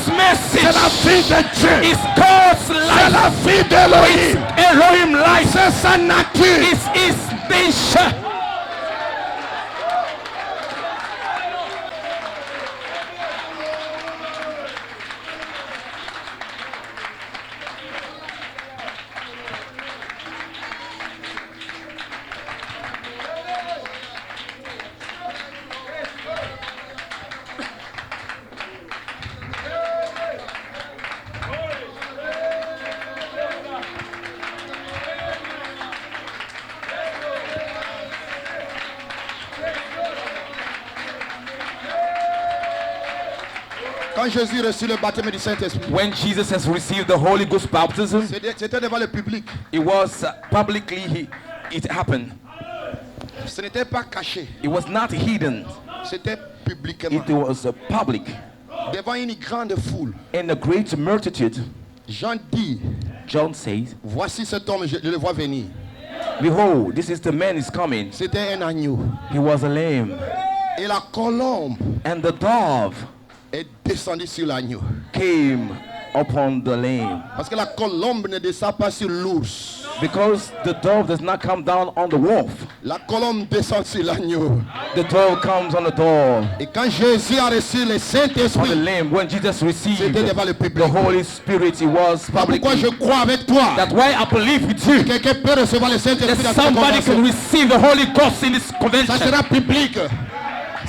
c'est la message vie de Dieu. is God's C'est life. la vie It's d'Élohim. Elohim life. C'est sa nature. It's his nature. Quand Jésus reçut le baptême du Saint-Esprit, When Jesus has received the Holy Ghost baptism, c'était devant le public. it was publicly it happened. Ce n'était pas caché, It was not hidden. c'était publiquement. It was public. Devant une grande foule, In a great multitude, Jean dit, John says, voici cet homme, je le vois venir. behold, this is the man is coming. C'était un agneau. He was a lamb. Et la colombe And the dove est descendue sur l'agneau. came upon the lamb. Parce que la colombe ne descend pas sur l'ours. Because the dove does not come down on the wolf. La colombe descend sur l'agneau. The dove comes on the dove. Et quand Jésus a reçu le On the Saint-Esprit, lamb. When Jesus received c'était devant le the public. Holy Spirit, it was Pourquoi je public. crois avec toi? That's why I believe with you Quelqu'un peut recevoir le Saint-Esprit that dans cette somebody can convention. receive the Holy Ghost in this Ça convention. sera public.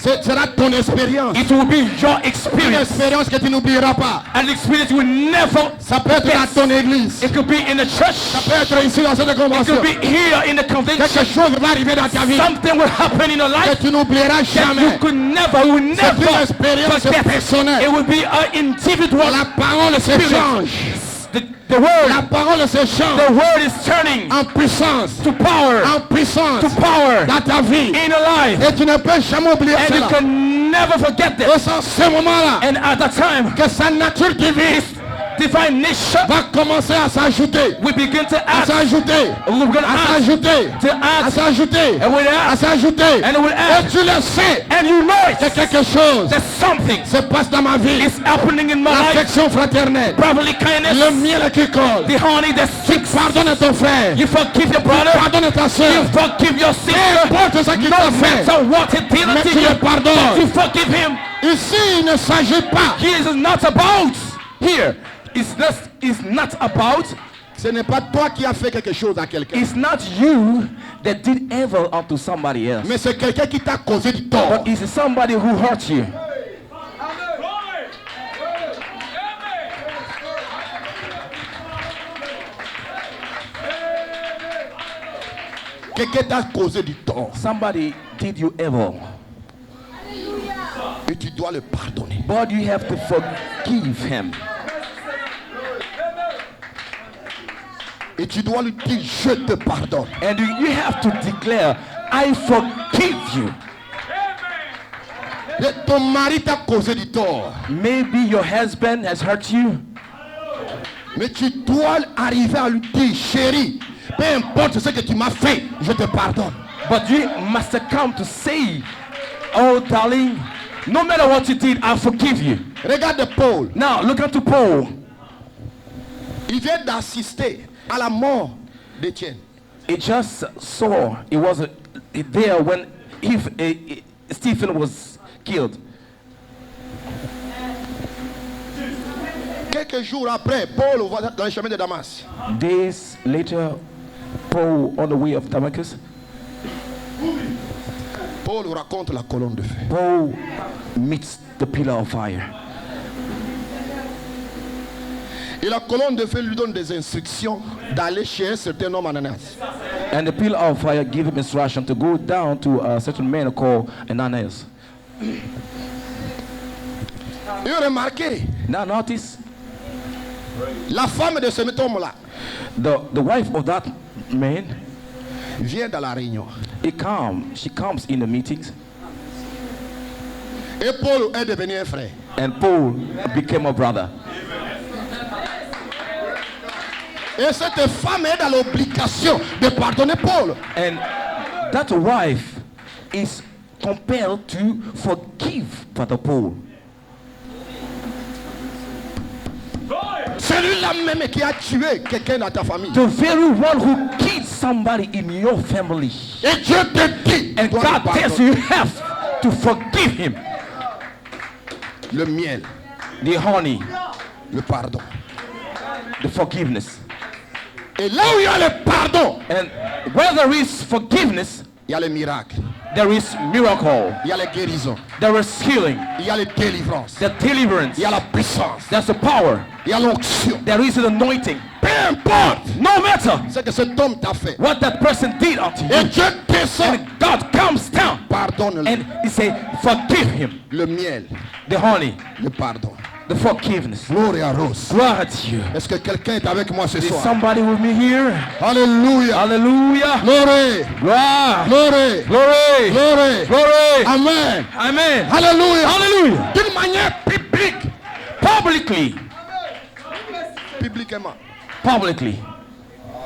Ce sera ton expérience. It will be your Une experience. expérience que tu n'oublieras pas. An experience you will never Ça peut être dans forget. ton église. It could be in the church. Ça peut être ici dans cette It convention. could be here in the Quelque convention. chose va arriver dans ta vie Something will happen in your que life tu n'oublieras that you jamais. could never, you will C'est une never expérience forget. personnelle. It will be an individual La parole s'échange. The word, La parole s'échange the word is turning en puissance. to power, En puissance to power dans ta vie. in your life, Et tu ne peux jamais oublier and you cela. can never forget Et that. c'est en ce moment-là And at that time, que sa nature divine divine nature va commencer à s'ajouter. we begin to À act. s'ajouter. We're going to À act, s'ajouter. to À act, s'ajouter. and we'll À act, s'ajouter. and we'll Et act, tu le sais. and you know Que it. quelque chose There's something se passe dans ma vie. is happening in my life. L'affection fraternelle. Brotherly Le kindness, miel qui colle. the honey that Tu sticks. pardonnes ton frère. You forgive your brother, Pardonne ta you soeur. forgive your Peu sister. importe ce qu'il No t'a fait. matter what he did Mais to tu you, le pardonnes. you forgive him. Ici, il ne s'agit pas. He is not about here. It's not about. Ce n'est pas toi qui as fait quelque chose à quelqu'un. It's not you that did evil unto somebody else, Mais c'est quelqu'un qui t'a causé du tort. but it's somebody who hurt you. Quelqu'un t'a causé du tort. Somebody did you evil, Et tu dois le pardonner. but you have to forgive him. Et tu dois lui dire, je te pardonne. And you have to declare, I forgive you. Et ton mari t'a causé du tort. Maybe your husband has hurt you, Mais tu dois arriver à lui dire, chérie, peu importe ce que tu m'as fait, je te pardonne. but you must come to say, oh darling, no matter what you did, I forgive you. Regarde Paul. Now look at Paul. Il vient d'assister à la mort d'Étienne. He just saw he was there when Stephen was killed. Quelques jours après, Paul va dans le chemin de Damas. Days later, Paul on the way of Damascus, Paul raconte la colonne de feu. Paul meets the pillar of fire. Et la colonne de feu lui donne des instructions d'aller chez un certain homme Ananias. And the pillar of fire gave him instruction to go down to a certain man called Ananias. Et remarquez, Now notice, la femme de cet homme-là the wife of that man, vient dans la réunion. she comes in the meetings, Et Paul est devenu un frère. and Paul became a brother. Et cette femme est dans l'obligation de pardonner Paul. And that wife is compelled to forgive Brother Paul. Celui-là même qui a tué quelqu'un dans ta famille. The very one who killed somebody in your family. Et Dieu te dit, And dois God le tells pardonner. you have to forgive him. Le miel, The honey, le pardon. the forgiveness. Et là où il y a le pardon, And where there is forgiveness, il y a le miracle, there is miracle, il y a la guérison, there is healing, il y a la délivrance, the deliverance, il y a la puissance, there's the power, il y a l'onction. there is an anointing. Peu importe No matter ce que cet homme t'a fait. what that person did unto Et you, Dieu descend, and God comes down pardonne-le. and he say, forgive him. Le miel, The honey, le pardon. the forgiveness. Gloria a Dios. Gloire à Dieu. Est-ce que quelqu'un est avec moi ce Is soir? somebody with me here? Alléluia. Hallelujah. Glory. Gloire. Glory. Glory. Glory. Glory. Amen. Amen. Alléluia. Hallelujah. D'une manière publique. Publicly. Publiquement. Publicly.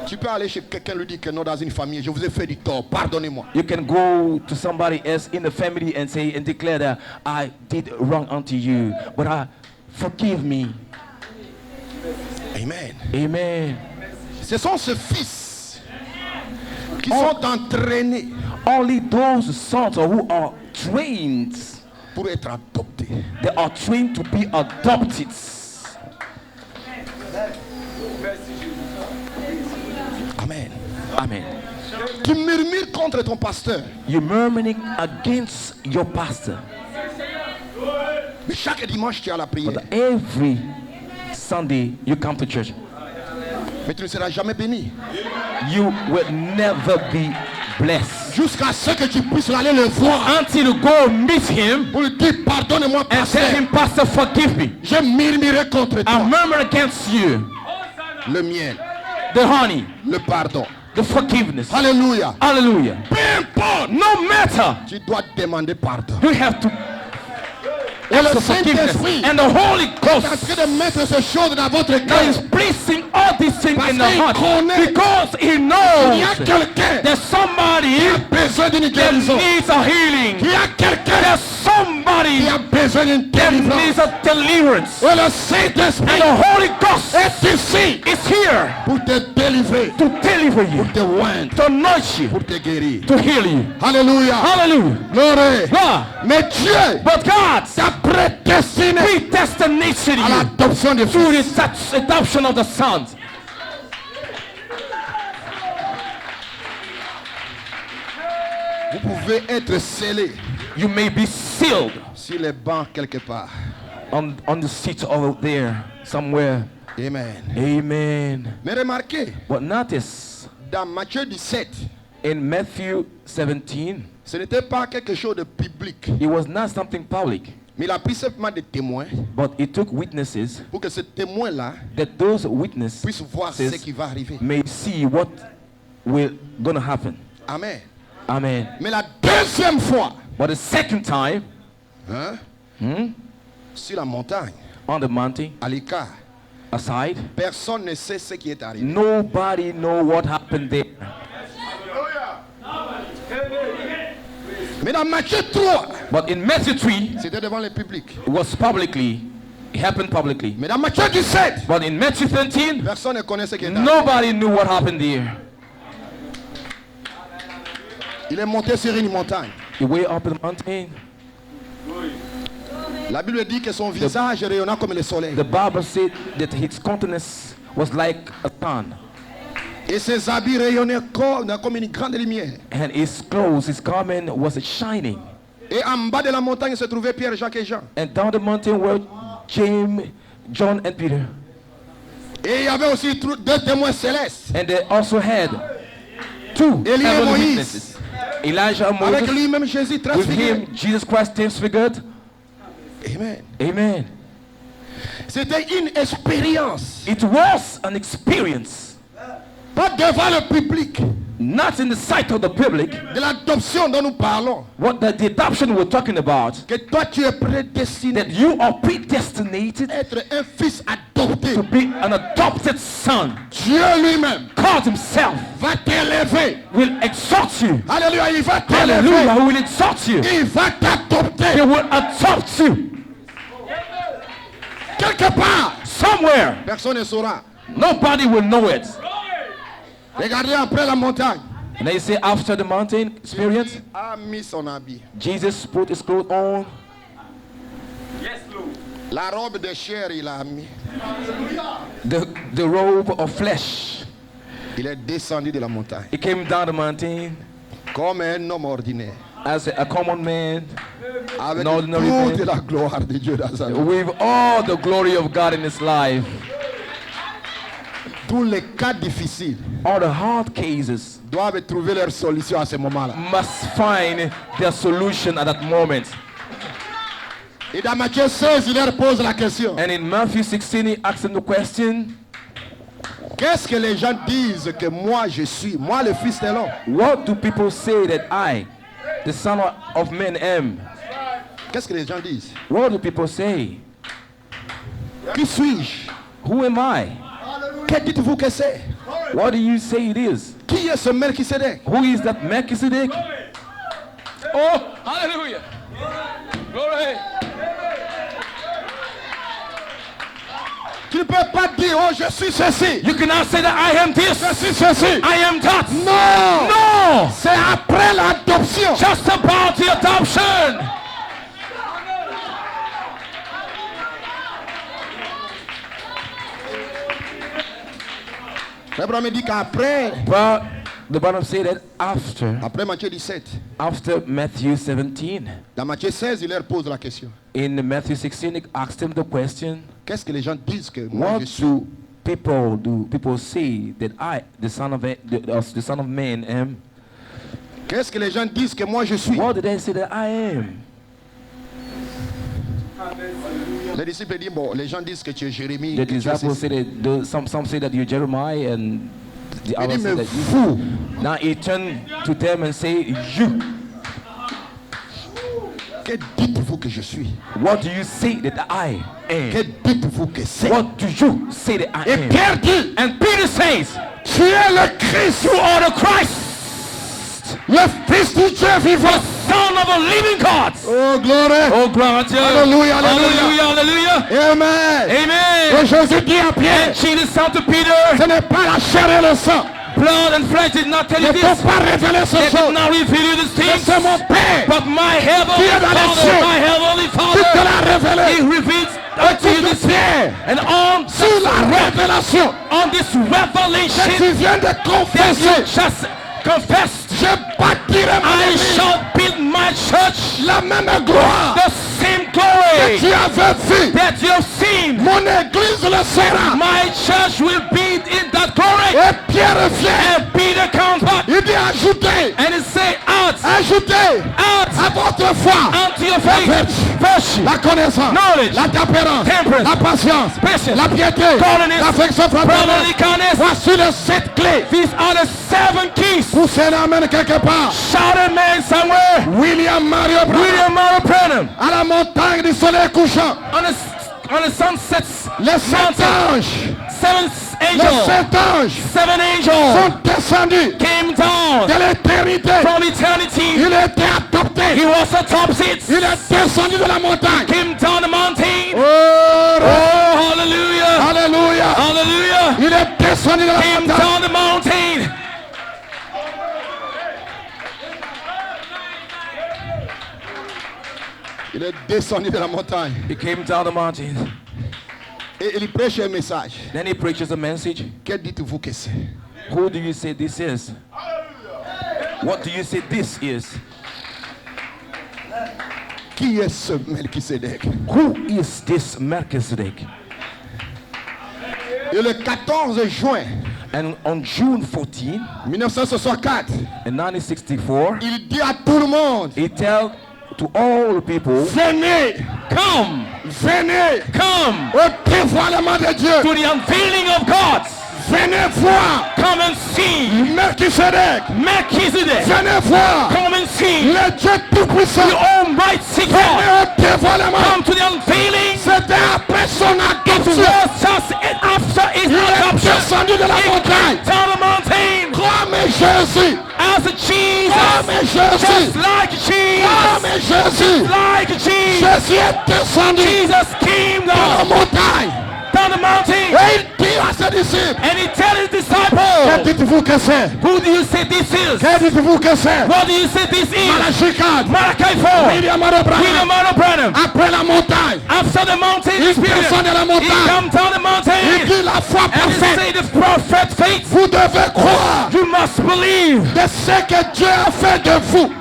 Tu peux aller chez quelqu'un lui dire que non, dans une famille, je vous ai fait du tort, pardonnez-moi. You can go to somebody else in the family and say and declare that I did wrong unto you, but forgive me. Amen. Amen. Ce sont ces fils qui sont entraînés Only those sons who are trained, pour être adoptés. they are trained to be adopted. Amen. Amen. Tu murmures contre ton pasteur, You're murmuring against your pastor, mais chaque dimanche tu es à la prière. but every Sunday you come to church. Mais tu ne seras jamais béni. You will never be blessed Jusqu'à ce que tu puisses aller le voir until you go meet him pour lui dire pardonne-moi and tell pasteur. him, Pastor, forgive me. Je murmurais contre I toi. murmur against you. Le miel, The honey, le pardon. the forgiveness. Alléluia. Hallelujah. Peu importe, No matter, tu dois demander pardon. you have to Et le ask for forgiveness. Saint-Esprit And the Holy est en Ghost train de mettre ces choses dans votre that is cœur. placing all these things Parce in the qu'il heart connaît. because He Il y a knows quelqu'un there's somebody qui a besoin d'une that guérison. needs a healing. Il y a quelqu'un There's somebody qui a besoin d'une that délivrance. needs a deliverance. Et le Saint-Esprit And the Holy Ghost est ici is here pour te délivrer, to deliver you, pour te oindre, to nourish you, pour te guérir. to heal you. Alléluia. Hallelujah. Gloire. God. Mais Dieu But God t'a prédestiné predestinated à you l'adoption de through fils. the adoption of the sons. Vous pouvez être scellé You may be sealed sur les bancs quelque part. on the seat over there somewhere. Amen. Amen. Mais remarquez, But notice dans Matthieu 17, in Matthew 17, ce n'était pas quelque chose de public, it was not something public, mais il a pris simplement des témoins but it took witnesses pour que ces témoins-là that those witnesses puissent voir ce qui va arriver. may see what will gonna happen. Amen. Amen. Mais la deuxième fois, But the second time hein, sur la montagne, on the mountain, à l'écart, aside, personne ne sait ce qui est arrivé. nobody know what happened there. Mais dans Matthieu 3, But in Matthew 3, c'était devant le public. it was publicly, it happened publicly. Mais dans Matthieu 17, But in Matthew 13, personne ne connaît ce qui est arrivé. nobody knew what happened there. Il est monté sur une montagne. He went up the mountain. La Bible dit que son visage rayonnant comme le soleil. The Bible said that his countenance was like a sun. Et ses habits rayonnaient comme une grande lumière. And his clothes, his garment was shining. Et en bas de la montagne se trouvaient Pierre, Jacques et Jean. And down the mountain were James, John, and Peter. Et il y avait aussi deux témoins célestes. And they also had two Élie et heavenly Moïse. witnesses. Elijah and Avec Moses. lui-même Jésus With transfiguré. him, Jesus Christ transfigured. Amen. Amen. C'était une expérience. It was an experience, Pas devant le public. not in the sight of the public. De l'adoption dont nous parlons. What the adoption we're talking about, Que toi tu es prédestiné that you are predestinated à être un fils adopté. to be an adopted son. Dieu lui-même God himself va t'élever. will exalt you. Alléluia, il va Hallelujah, t'élever. who will exalt you. Il va t'adopter. He will adopt you. Quelque part. Somewhere. Personne ne saura. Nobody will know it. Regardez après la montagne. And they say after the mountain experience, A mis son habit. Jesus put his clothes on. La robe de chair, il a mis. The robe of flesh. Il est descendu de la montagne. He came down the mountain Comme un homme ordinaire. as a common man Avec No, no, no. toute la gloire de Dieu dans sa vie. with all the glory of God in his life. Tous les cas difficiles All the hard cases doivent trouver leur solution à ce moment-là. must find their solution at that moment. Et dans Matthieu 16, il leur pose la question. And in Matthew 16, he asked them the question, Qu'est-ce que les gens disent que moi je suis? Moi le fils de l'homme. what do people say that I, the Son of Man, am? Qu'est-ce que les gens disent? What do people say? Qui suis-je? Who am I? Que dites-vous que c'est? What do you say it is? Qui est ce Melchisedec? Who is that Melchizedek? Oh, hallelujah. Glory. Tu ne peux pas dire, oh je suis ceci. You cannot say that I am this. Je suis ceci. I am that. Non. No. C'est après l'adoption. Just about the adoption. Abraham dit qu'après, But the Bible says that après Matthieu 17, after Matthew 17, dans Matthieu 16, il leur pose la question. in Matthew 16, he asked him the question, Qu'est-ce que les gens disent que moi what je suis? do people say that I, the Son of Man, am? Qu'est-ce que les gens disent que moi je suis? What did they say that I am? Les disciples disent, bon, les gens disent que tu es Jérémie. The que tu es disciples ceci. say that some say that you're Jeremiah, and the Il others dit, say mais that you. vous, Now he turned to them and say, you. que dites-vous que je suis? What do you say that I Que am? dites-vous que c'est? What do you say that I Et am? Pierre dit, And Peter says, tu es le Christ, you are the Christ, le Fils du Dieu vivant. Son of the living God. Oh, gloire. Oh, glory to you. Hallelujah, hallelujah. Hallelujah. Amen. Et Amen. Jésus dit à Pierre, And Jesus said to ce Peter, n'est pas la chair et le sang. blood and flesh did not tell Ne you peut this. pas révéler ce They did choses. not reveal you these Mais things. c'est mon Père But my heavenly Qui est dans les Father, cieux. my heavenly qui te Father, l'a révélé. He reveals Et unto you tu this. te Pierre, And on sur la révélation on this que revelation tu viens de that you confesser, just confessed, je bâtirai mon I église. shall build my church La même gloire the same que glory tu avais vu. that you have seen. Mon église le sera. My church will be in that glory. Et Pierre vient. And Peter comes back Il dit ajoutez, and he say, out, ajoutez out à votre foi unto your la faith, vertu, virtue, la connaissance, knowledge, la tempérance, temperance, la patience, patience, la piété, godliness, l'affection brotherly fraternelle. kindness. Voici les 7 clés. These are the 7 keys. Poussez l'amen quelque part. Shout amen somewhere. William Mario Branham William Murray Branham à la montagne du soleil couchant. on the sunsets Les 7 anges, 7 les angels, 7 anges 7 angels sont descendus came down de l'éternité. from eternity. Il était adopté. He was atop seats, Il est descendu de la montagne. came down the mountain. Oh, Oh, hallelujah, alléluia. hallelujah. Il est descendu de la Came montagne. down the mountain. Il est descendu de la montagne. He came down the mountain. Et il prêche un message. Then he preaches a message. Que dites-vous que c'est? Who do you say this is? What do you say this is? Qui est ce Melchisedec? Who is this Melchizedek? Et le 14 juin And on June 14, 1964, in 1964, il dit à tout le monde, he tell to all the people, venez, come, venez come au dévoilement de Dieu. to the unveiling of God. Venez voir Come and see Melchisedec. Melchizedek. Venez voir Come and see le Dieu tout-puissant. the Almighty God. Venez au dévoilement. Come to the unveiling. C'était après son It adoption. was just after his Il est adoption. descendu de la montagne. Down the mountain Comme Jésus. as a Jesus. Comme Jésus. Just like Jesus. Comme Jésus. Like Jesus. Jésus est descendu Jesus came de la down montagne. the mountain. Et il dit à ses disciples, And he tell his que disciples, dites-vous que c'est? who do you say this is? Que dites-vous que c'est? What do you say this is? Malachi 4. Malachi 4. William Branham. William Marlowe Branham. Après la montagne, After the mountain il experience, descend de la he montagne. come down the Il mountain. dit la foi And he parfaite. say the prophet faith. Vous devez croire You must believe. de ce que Dieu a fait de vous.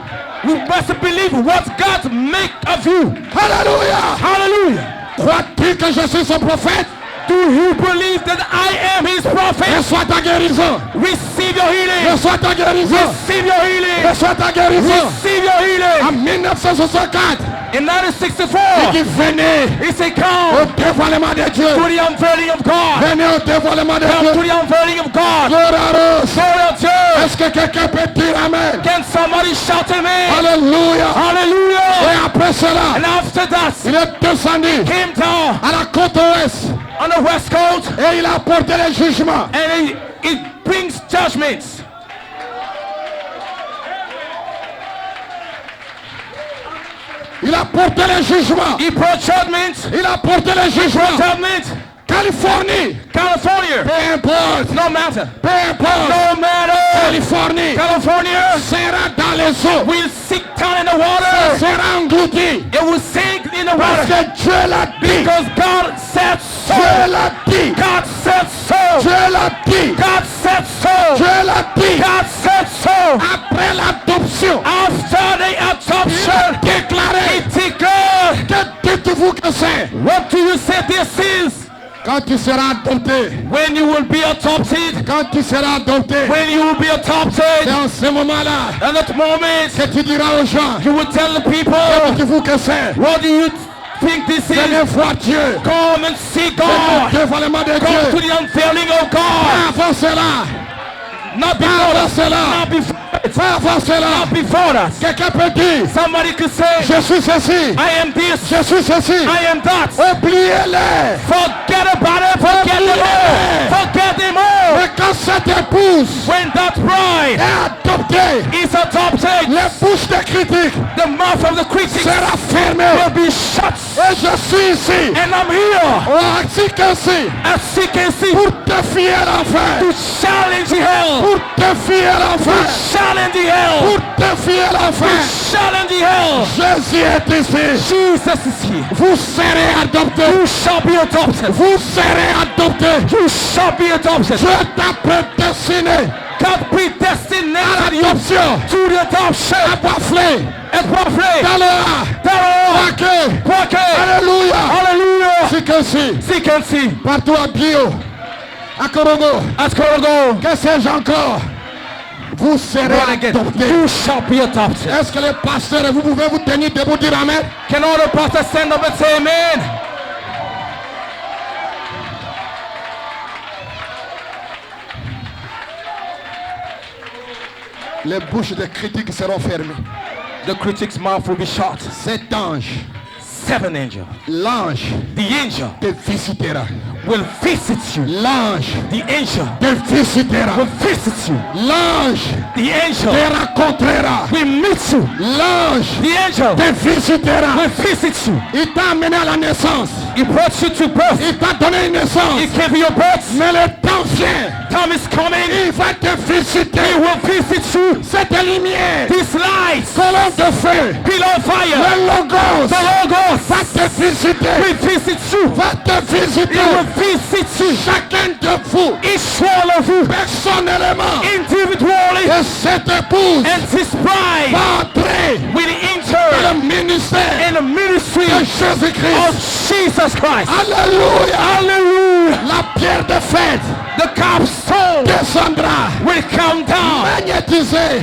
You must believe what God make of you. Alléluia. Hallelujah. Crois-tu que je suis son prophète? Do you believe that I am his prophet? Reçois ta guérison. Receive your healing. Reçois ta guérison. Receive your healing. Reçois ta guérison. Receive your healing. En 1964, In il 1964, dit venez he said, au come dévoilement de Dieu. to the unveiling of God. Venez au dévoilement de Come to Dieu. the unveiling of God. Gloire à Dieu. Glory to God. Est-ce que quelqu'un peut dire Amen? Can somebody shout amen? Alléluia. Hallelujah. Et après cela, And after that, il est descendu came down à la côte ouest on the west coast et il a apporté le jugement. and it brings judgments. Il a porté le jugement. He brought judgments. Il a porté le jugement. Judgment. Californie, California. peu importe, No matter. peu importe, No matter. Californie California sera dans les eaux, will sink down in the water. sera englouti. It will sink in the Parce water. que Dieu l'a dit. Because God said so. Dieu l'a dit. God said so. Dieu l'a dit. God said so. Dieu l'a dit. God said so. Après l'adoption, After the il a adoption, déclaré. it declared. Que dites-vous que c'est? What do you say this is? Quand tu seras adopté, When you will be adopted. quand tu seras adopté, When you will be c'est adopted. en ce moment-là At that moment, que tu diras aux gens, you will tell the people, que dites-vous que c'est? what do you think this Venez is? voir Dieu. Come and see Venez au God. dévoilement de Come to Dieu. the unveiling of God. Avant cela, Not before avant us. cela, Not before it. avant cela, Not before us. quelqu'un peut dire, Somebody could say, je suis ceci, I am this. je suis ceci. I am that. Oubliez-les. Forget about it. Forget them all. Forget them all. Mais quand cette épouse When that bride est adoptée, is adopted, les bouches des critiques the mouth of the critics sera fermée. will be shut. Et je suis ici, And I'm here, ainsi qu'ainsi, as you can see, pour te fier l'enfer, to challenge the hell. pour te fier l'enfer, Challenge the hell. pour te fier l'enfer. Challenge the hell. Jésus est ici. Jesus is here. Vous serez adoptés. You shall be adopted. Vous serez adoptés. You shall be adopted. Dieu t'a prédestiné God predestinated you l'adoption. to the adoption. Abaflé And prophet. dans le A. Darrow. Quaké. Quaké. Alléluia. Hallelujah. C'est qu'ainsi. See, can see. Partout à Bio, à Korongo, At Korogo. que sais-je encore. Vous serez Born again. adoptés. You shall be adopted. Est-ce que les pasteurs, vous pouvez vous tenir debout, dire Amen? Can all the pastors stand up and say amen? Les bouches des critiques seront fermées. The critic's mouth will be shut. Cet ange, 7 angels. l'ange, The angel te visitera. will visit you. L'ange The angel te visitera. will visit you. L'ange The angel te rencontrera. will meet you. L'ange The angel te visitera. will visit you. Il t'a amené à la naissance. He brought you to birth. Il t'a donné une naissance. He gave you your birth. Mais le temps vient. Time is coming. Il va te visiter. He will visit you. Cette lumière. These lights, Colonne de feu. pillar of fire, Le logos. the logos Va te visiter. will visit you. Va te He visiter. will visit you. Chacun de vous. Each one of you, Personnellement. individually, Et cette épouse and his bride va entrer will dans enter le ministère in the ministry de of Jésus-Christ. Jesus Christ. Alléluia. Hallelujah. La pierre de fête The capstone descendra. will come down. Magnétiser.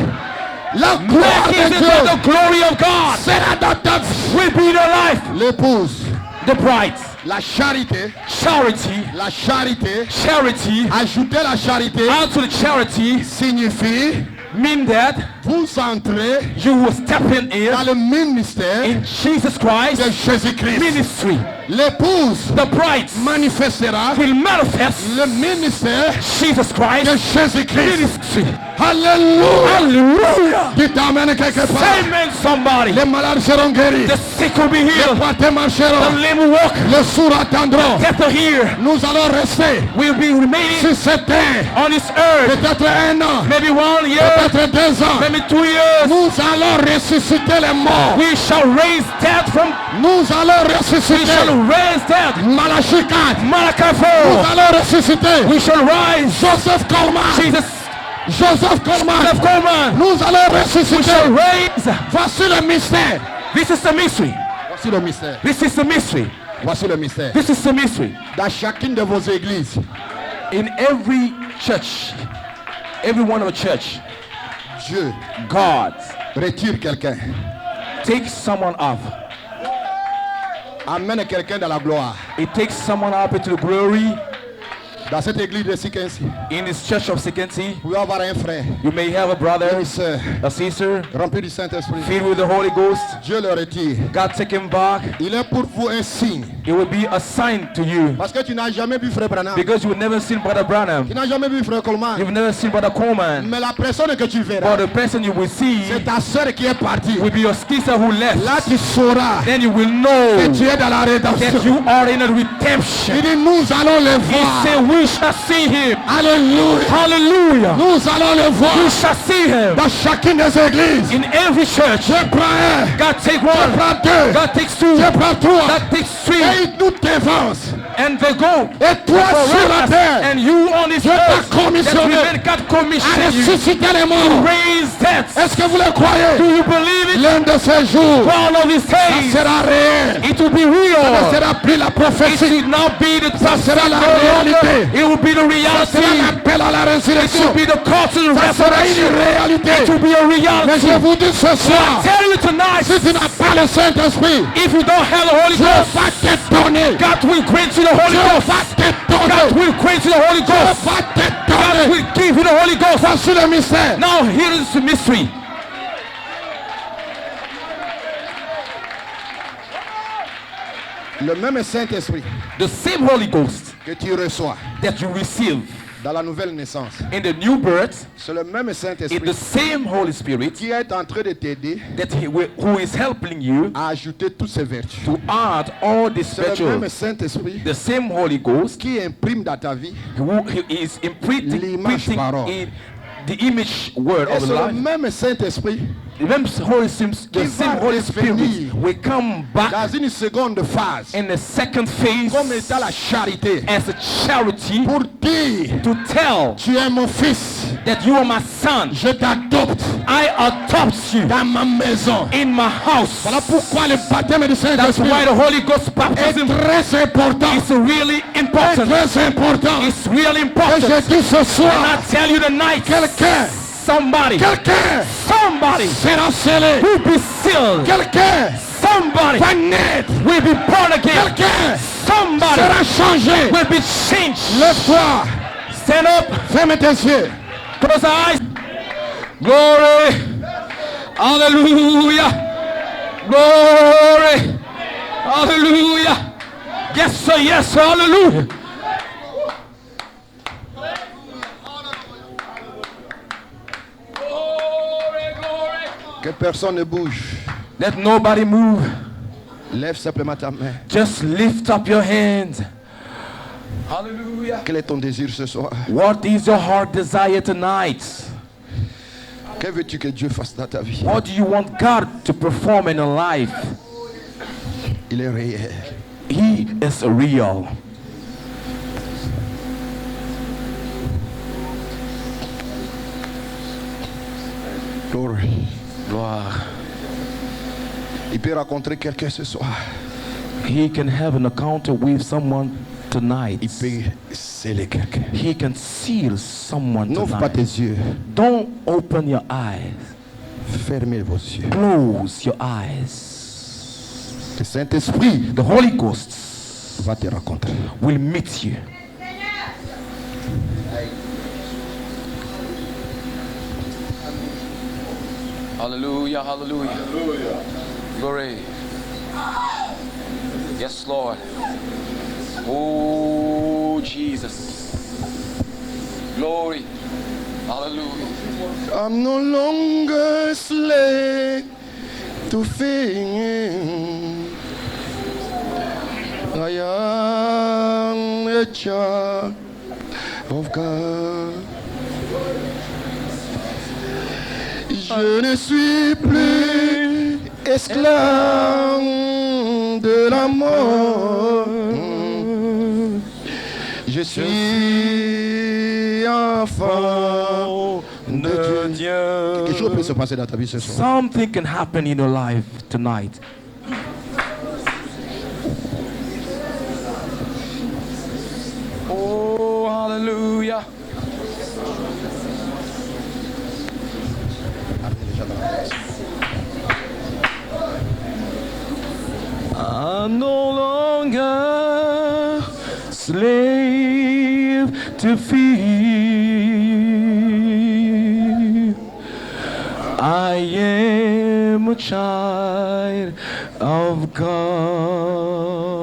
La gloire de Magnificent Dieu the glory of God sera dans ta vie. will be in your life. L'épouse. The bride, La charité. charity, La charité. charity, Ajouter la charité out to the charity signifie mean that vous entrez you will step in dans le ministère in Jesus Christ de Jésus-Christ. ministry. L'épouse The bride manifestera will manifest le ministère Jesus de Christ Jésus-Christ. ministry. Alléluia. Hallelujah. Qui t'emmène quelque part. Amen, somebody. Les malades seront guéris. The sick will be Les healed. pointés The marcheront. lame will walk. Les sourds attendront. Deaf will hear. Nous allons rester Will be remaining sur cette terre. on this earth. Peut-être 1 an. Maybe 1 year, Peut-être 2 ans. maybe 2 years. Nous allons ressusciter les morts. We shall raise death from. Nous allons We ressusciter. shall raise death. Malachi 4. Malachi Nous 4. allons ressusciter. We shall rise. Joseph Coleman. Jesus, Joseph Coleman. Joseph Coleman. Nous allons We ressusciter. shall raise. Voici le mystère. This is the mystery. Voici le mystère. This is the mystery. Voici le mystère. This is the mystery. Dans chacune de vos églises, In every church, every one of a church, Dieu God retire quelqu'un. takes someone up. Amène quelqu'un dans la gloire. It takes someone up into the glory. Dans cette église de Sikensi, In this church of Sikensi, vous pouvez avoir un frère, you may have a brother, une sœur, a sister, rempli du Saint-Esprit. filled with the Holy Ghost. Dieu le retire. God take him back. Il est pour vous un signe. It will be a sign to you. Parce que tu n'as jamais vu frère Branham. Because you will never seen Brother Branham. Tu n'as jamais vu frère Coleman. You've never seen Brother Coleman. Mais la personne que tu verras, But the person you will see c'est ta sœur qui est partie. will be your sister who left. Là, tu sauras Then you will que know tu es dans la that rédemption. you are in a Il redemption. dit, nous allons le He voir. said, we shall see him. Alléluia. Hallelujah. Nous allons le voir We shall see him. dans chacune des églises. In every church, Je prends un, God take je one, prends deux, God takes two, je prends trois. God takes three, Et il nous dévance. and they go. Et toi sur la terre, And you on this Dieu t'a earth, that commissionné remain God à commissioned you ressusciter les to morts. raise death. Est-ce que vous le Do croyez? you believe it? L'un de ces jours, One of these ça days, sera réel. it will be Ça ne real. sera plus la It prophétie. should not be the Ça sera la no longer. réalité. It will be the Ça sera reality. l'appel à la It résurrection. will be the call to the Ça sera une resurrection. réalité. It will be a Mais reality. je vous dis ce I soir, tell you tonight, si tu n'as pas le Saint-Esprit, if you don't have the Holy Dieu Ghost, va te donner. God will grant you the Holy Dieu Ghost. va te God donner. will grant you the Holy Dieu Ghost. va te God donner. will give you the Holy Ghost. Voici le mystère. Now here is the mystery. Le même Saint-Esprit The same Holy Ghost que tu reçois that you receive dans la nouvelle naissance, in the new birth c'est le même is Saint-Esprit the same Holy Spirit qui est en train de t'aider who is helping you à ajouter toutes ces vertus. to add all these C'est le virtues. même Saint-Esprit The same Holy Ghost qui imprime dans ta vie. who is imprinting L'image parole. in the image word Et of c'est le life. même Saint-Esprit The same Holy Spirit revenir will come back dans une seconde phase in the second phase comme étant la charité as a charity pour dire to tell tu es mon fils, that you are my son. je t'adopte I adopt you dans ma maison. in my house. Voilà pourquoi le baptême du That's Saint-Esprit why the Holy Ghost est baptism très important. is really Est important. très important. It's really Et important. je dis ce And I soir, tell you tonight, quelqu'un somebody sera scellé. will be sealed. Quelqu'un Somebody va naître. will be born again. Quelqu'un Somebody sera changé. will be changed. Lève-toi. Stand up. Ferme tes yeux. Close your eyes. Glory. Hallelujah. Glory. Hallelujah. Yes, sir. Yes, sir. Hallelujah. Que personne ne bouge. Let nobody move. Lève simplement ta main. Just lift up your hands. Hallelujah. Quel est ton désir ce soir? What is your heart desire tonight? Que veux-tu que Dieu fasse dans ta vie? What do you want God to perform in your life? Il est réel. He is real. Glory. Gloire. Il peut rencontrer quelqu'un ce soir. He can have an encounter with someone tonight. Il peut sceller quelqu'un. He can seal someone N'ouvre pas tonight. tes yeux. Don't open your eyes. Fermez vos yeux. Close your eyes. Le Saint-Esprit The Holy Ghost va te rencontrer. will meet you. Hallelujah, hallelujah. Glory. Yes, Lord. Oh, Jesus. Glory. Hallelujah. I'm no longer slave to fear. I am a child of God. Je ne suis plus esclave de la mort. Je suis enfant de Dieu. Quelque chose peut se passer dans ta vie ce soir. Something can happen in your life tonight. Oh, hallelujah. I'm no longer slave to fear. I am a child of God.